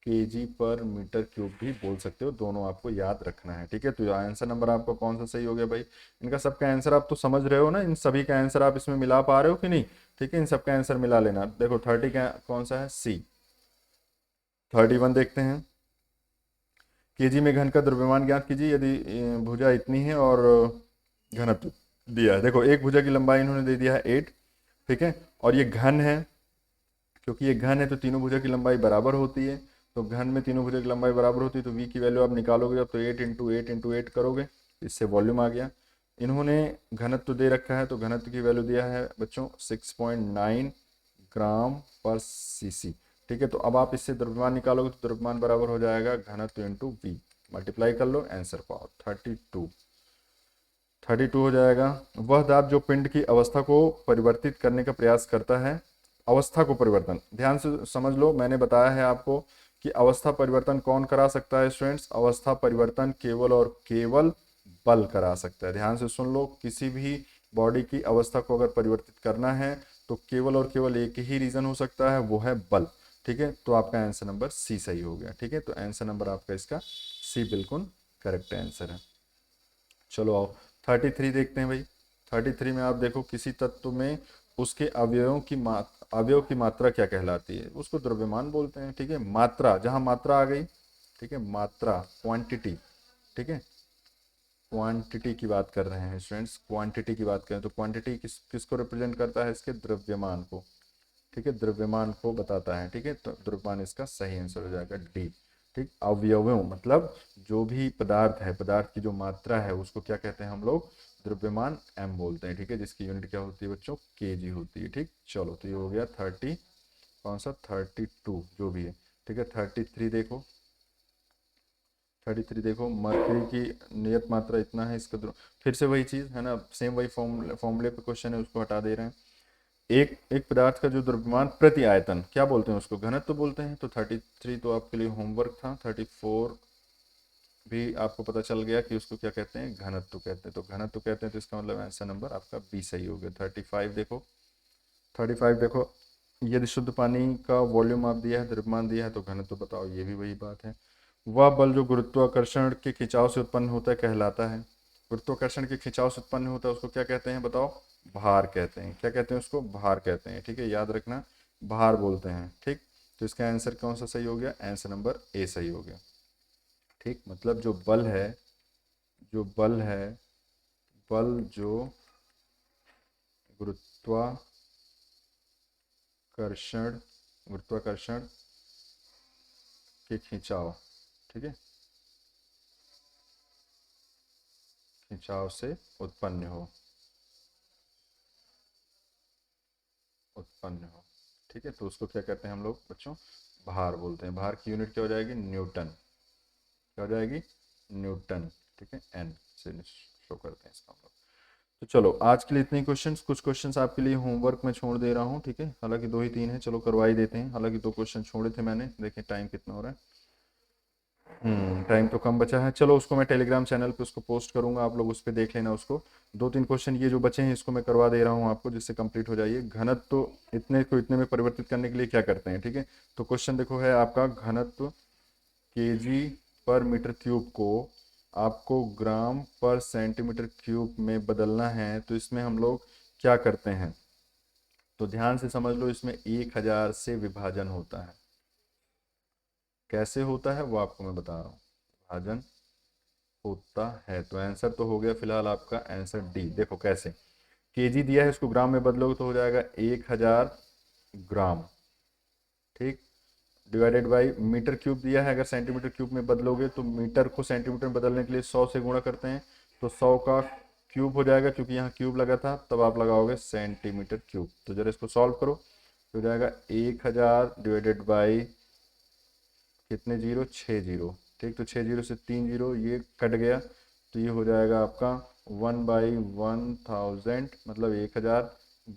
kg/मीटर क्यूब भी बोल सकते हो, दोनों आपको याद रखना है। ठीक है, तो आंसर नंबर आपका कौन सा सही हो गया भाई। इनका सबका आंसर आप तो समझ रहे हो ना, इन सभी का आंसर आप इसमें मिला पा रहे हो कि नहीं। ठीक है, इन सबका आंसर मिला लेना। देखो 30 का कौन सा है, सी। 31 देखते हैं, केजी में घन का द्रव्यमान ज्ञात कीजिए यदि भुजा इतनी है और घनत्व दिया है। देखो एक भुजा की लंबाई इन्होंने दे दिया है 8, ठीक है, और ये घन है, क्योंकि ये घन है तो तीनों भुजा की लंबाई बराबर होती है। तो घन में तीनों भुजा की लंबाई बराबर होती है, तो v की वैल्यू आप निकालोगे जब, तो 8 × 8 × 8 करोगे, इससे वॉल्यूम आ गया। इन्होंने घनत्व दे रखा है, तो घनत्व की वैल्यू दिया है बच्चों 6.9 ग्राम/cc। ठीक है, तो अब आप इससे द्रव्यमान निकालोगे तो द्रव्यमान बराबर हो जाएगा घनत्व इंटू वी, मल्टीप्लाई कर लो, आंसर पाओ 32 हो जाएगा। वह दाब जो पिंड की अवस्था को परिवर्तित करने का प्रयास करता है, अवस्था को परिवर्तन, ध्यान से समझ लो, मैंने बताया है आपको कि अवस्था परिवर्तन कौन करा सकता है स्टूडेंट्स, अवस्था परिवर्तन केवल और केवल बल करा सकता है। ध्यान से सुन लो, किसी भी बॉडी की अवस्था को अगर परिवर्तित करना है तो केवल और केवल एक ही रीजन हो सकता है, वो है बल। ठीक है, तो आपका आंसर नंबर सी सही हो गया। ठीक है, तो आंसर नंबर आपका इसका सी बिल्कुल करेक्ट आंसर है। चलो आओ 33 देखते हैं भाई। 33 में आप देखो, किसी तत्व में उसके अवयव की मात्रा क्या कहलाती है, उसको द्रव्यमान बोलते हैं। ठीक है, मात्रा, जहां मात्रा आ गई, ठीक है, मात्रा, क्वांटिटी, ठीक है, क्वांटिटी की बात कर रहे हैं स्टूडेंट्स, क्वांटिटी की बात करें तो क्वांटिटी किसको रिप्रेजेंट करता है, इसके द्रव्यमान को। ठीक है, द्रव्यमान को बताता है। ठीक है, तो द्रव्यमान इसका सही आंसर हो जाएगा डी। ठीक, अवयवों मतलब जो भी पदार्थ है, पदार्थ की जो मात्रा है उसको क्या कहते हैं हम लोग, द्रव्यमान एम बोलते हैं। ठीक है, जिसकी यूनिट क्या होती है बच्चों, केजी होती है। ठीक, चलो तो ये हो गया 30, कौन सा 32 जो भी है। ठीक है, 33 देखो, 33 देखो, मरकरी की नियत मात्रा इतना है, इसका फिर से वही चीज़ है ना, सेम वही फॉर्मूले पे क्वेश्चन है, उसको हटा दे रहे हैं। एक एक पदार्थ का जो द्रव्यमान प्रति आयतन, क्या बोलते हैं उसको, घनत्व बोलते हैं। तो 33 तो आपके लिए होमवर्क था। 34 भी आपको पता चल गया कि उसको क्या कहते हैं, घनत्व कहते हैं। तो घनत्व कहते हैं, तो इसका मतलब आंसर नंबर आपका बी सही हो गया। 35 देखो, 35 देखो, यदि शुद्ध पानी का वॉल्यूम आप दिया है, द्रव्यमान दिया है, तो घनत्व बताओ, ये भी वही बात है। वह बल जो गुरुत्वाकर्षण के खिंचाव से उत्पन्न होता है कहलाता है, गुरुत्वाकर्षण के खिंचाव से उत्पन्न होता है उसको क्या कहते हैं बताओ? भार कहते हैं। क्या कहते हैं उसको? भार कहते हैं। ठीक है, याद रखना, भार बोलते हैं। ठीक, तो इसका आंसर कौन सा सही हो गया? आंसर नंबर ए सही हो गया। ठीक, मतलब जो बल है, जो बल है, बल जो गुरुत्वाकर्षण, गुरुत्वाकर्षण के खिंचाव, ठीक है, खिंचाव से उत्पन्न हो, उत्पन्न हो। ठीक है, तो उसको क्या कहते हैं हम लोग बच्चों? भार बोलते हैं। भार की यूनिट क्या हो जाएगी? न्यूटन। क्या हो जाएगी? न्यूटन। ठीक है, एन से शो करते हैं इसका हम लोग। तो चलो आज के लिए इतने ही क्वेश्चंस। कुछ क्वेश्चंस आपके लिए होमवर्क में छोड़ दे रहा हूँ। ठीक है, हालांकि 2 ही 3 है, चलो करवा ही देते हैं। हालांकि 2 क्वेश्चन छोड़े थे मैंने। देखें टाइम कितना हो रहा है। टाइम तो कम बचा है। चलो उसको मैं टेलीग्राम चैनल पे उसको पोस्ट करूंगा, आप लोग उस पर देख लेना उसको। 2-3 क्वेश्चन ये जो बचे हैं इसको मैं करवा दे रहा हूँ आपको, जिससे कंप्लीट हो जाइए। घनत्व तो इतने को इतने में परिवर्तित करने के लिए क्या करते हैं? ठीक है, तो क्वेश्चन देखो है आपका, घनत्व केजी पर मीटर क्यूब को आपको ग्राम पर सेंटीमीटर क्यूब में बदलना है, तो इसमें हम लोग क्या करते हैं? तो ध्यान से समझ लो, इसमें 1000 से विभाजन होता है। कैसे होता है वो आपको मैं बता रहा हूँ। विभाजन होता है, तो आंसर तो हो गया फिलहाल आपका आंसर डी। देखो कैसे, केजी दिया है, इसको ग्राम में बदलोगे तो हो जाएगा 1000 ग्राम। ठीक, डिवाइडेड बाई मीटर क्यूब दिया है, अगर सेंटीमीटर क्यूब में बदलोगे तो मीटर को सेंटीमीटर में बदलने के लिए 100 से गुणा करते हैं, तो 100 का क्यूब हो जाएगा, क्योंकि यहाँ क्यूब लगा था, तब आप लगाओगे सेंटीमीटर क्यूब। तो जरा इसको सॉल्व करो, तो हो जाएगा 1000 डिवाइडेड बाई कितने जीरो? 6 जीरो। ठीक, तो 6 जीरो से 3 जीरो ये कट गया, तो ये हो जाएगा आपका 1/1000, मतलब 1000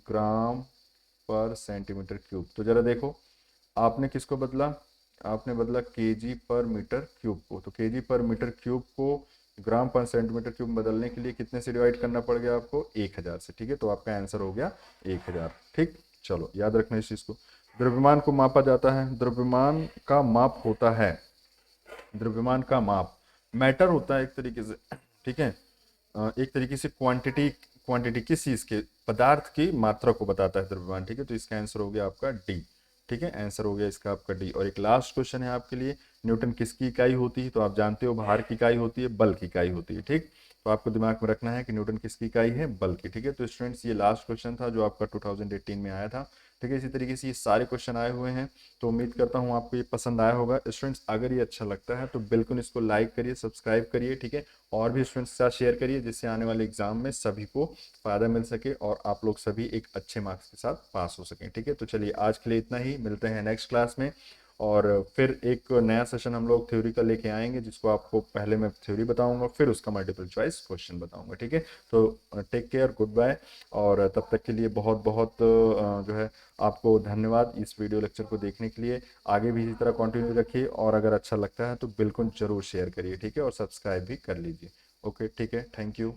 ग्राम पर सेंटीमीटर क्यूब। तो जरा देखो, आपने किसको बदला? आपने बदला केजी पर मीटर क्यूब को। तो केजी पर मीटर क्यूब को ग्राम पर सेंटीमीटर क्यूब बदलने के लिए कितने से डिवाइड करना पड़ गया आपको? 1000 से। ठीक है, तो आपका आंसर हो गया 1000। ठीक, चलो याद रखना इस चीज़ को। द्रव्यमान को मापा जाता है, द्रव्यमान का माप होता है, द्रव्यमान का माप मैटर होता है एक तरीके से। ठीक है, एक तरीके से क्वांटिटी, क्वांटिटी किस चीज़ के? पदार्थ की मात्रा को बताता है द्रव्यमान। ठीक है, तो इसका आंसर हो गया आपका डी। ठीक है, आंसर हो गया इसका आपका डी। और एक लास्ट क्वेश्चन है आपके लिए, न्यूटन किसकी इकाई होती है? तो आप जानते हो भार की इकाई होती है, बल की इकाई होती है। ठीक, तो आपको दिमाग में रखना है कि न्यूटन किसकी इकाई है? बल की। ठीक है, तो स्टूडेंट्स ये लास्ट क्वेश्चन था जो आपका 2018 में आया था। ठीक है, इसी तरीके से ये सारे क्वेश्चन आए हुए हैं, तो उम्मीद करता हूँ आपको ये पसंद आया होगा। स्टूडेंट्स अगर ये अच्छा लगता है तो बिल्कुल इसको लाइक करिए, सब्सक्राइब करिए। ठीक है, और भी स्टूडेंट्स के साथ शेयर करिए, जिससे आने वाले एग्जाम में सभी को फायदा मिल सके और आप लोग सभी एक अच्छे मार्क्स के साथ पास हो सकें। ठीक है, तो चलिए आज के लिए इतना ही, मिलते हैं नेक्स्ट क्लास में। और फिर एक नया सेशन हम लोग थ्योरी का लेके आएंगे, जिसको आपको पहले मैं थ्योरी बताऊंगा, फिर उसका मल्टीपल चॉइस क्वेश्चन बताऊंगा। ठीक है, तो टेक केयर, गुड बाय। और तब तक के लिए बहुत बहुत जो है आपको धन्यवाद इस वीडियो लेक्चर को देखने के लिए। आगे भी इसी तरह कंटिन्यू रखिए, और अगर अच्छा लगता है तो बिल्कुल ज़रूर शेयर करिए। ठीक है, और सब्सक्राइब भी कर लीजिए। ओके, ठीक है, थैंक यू।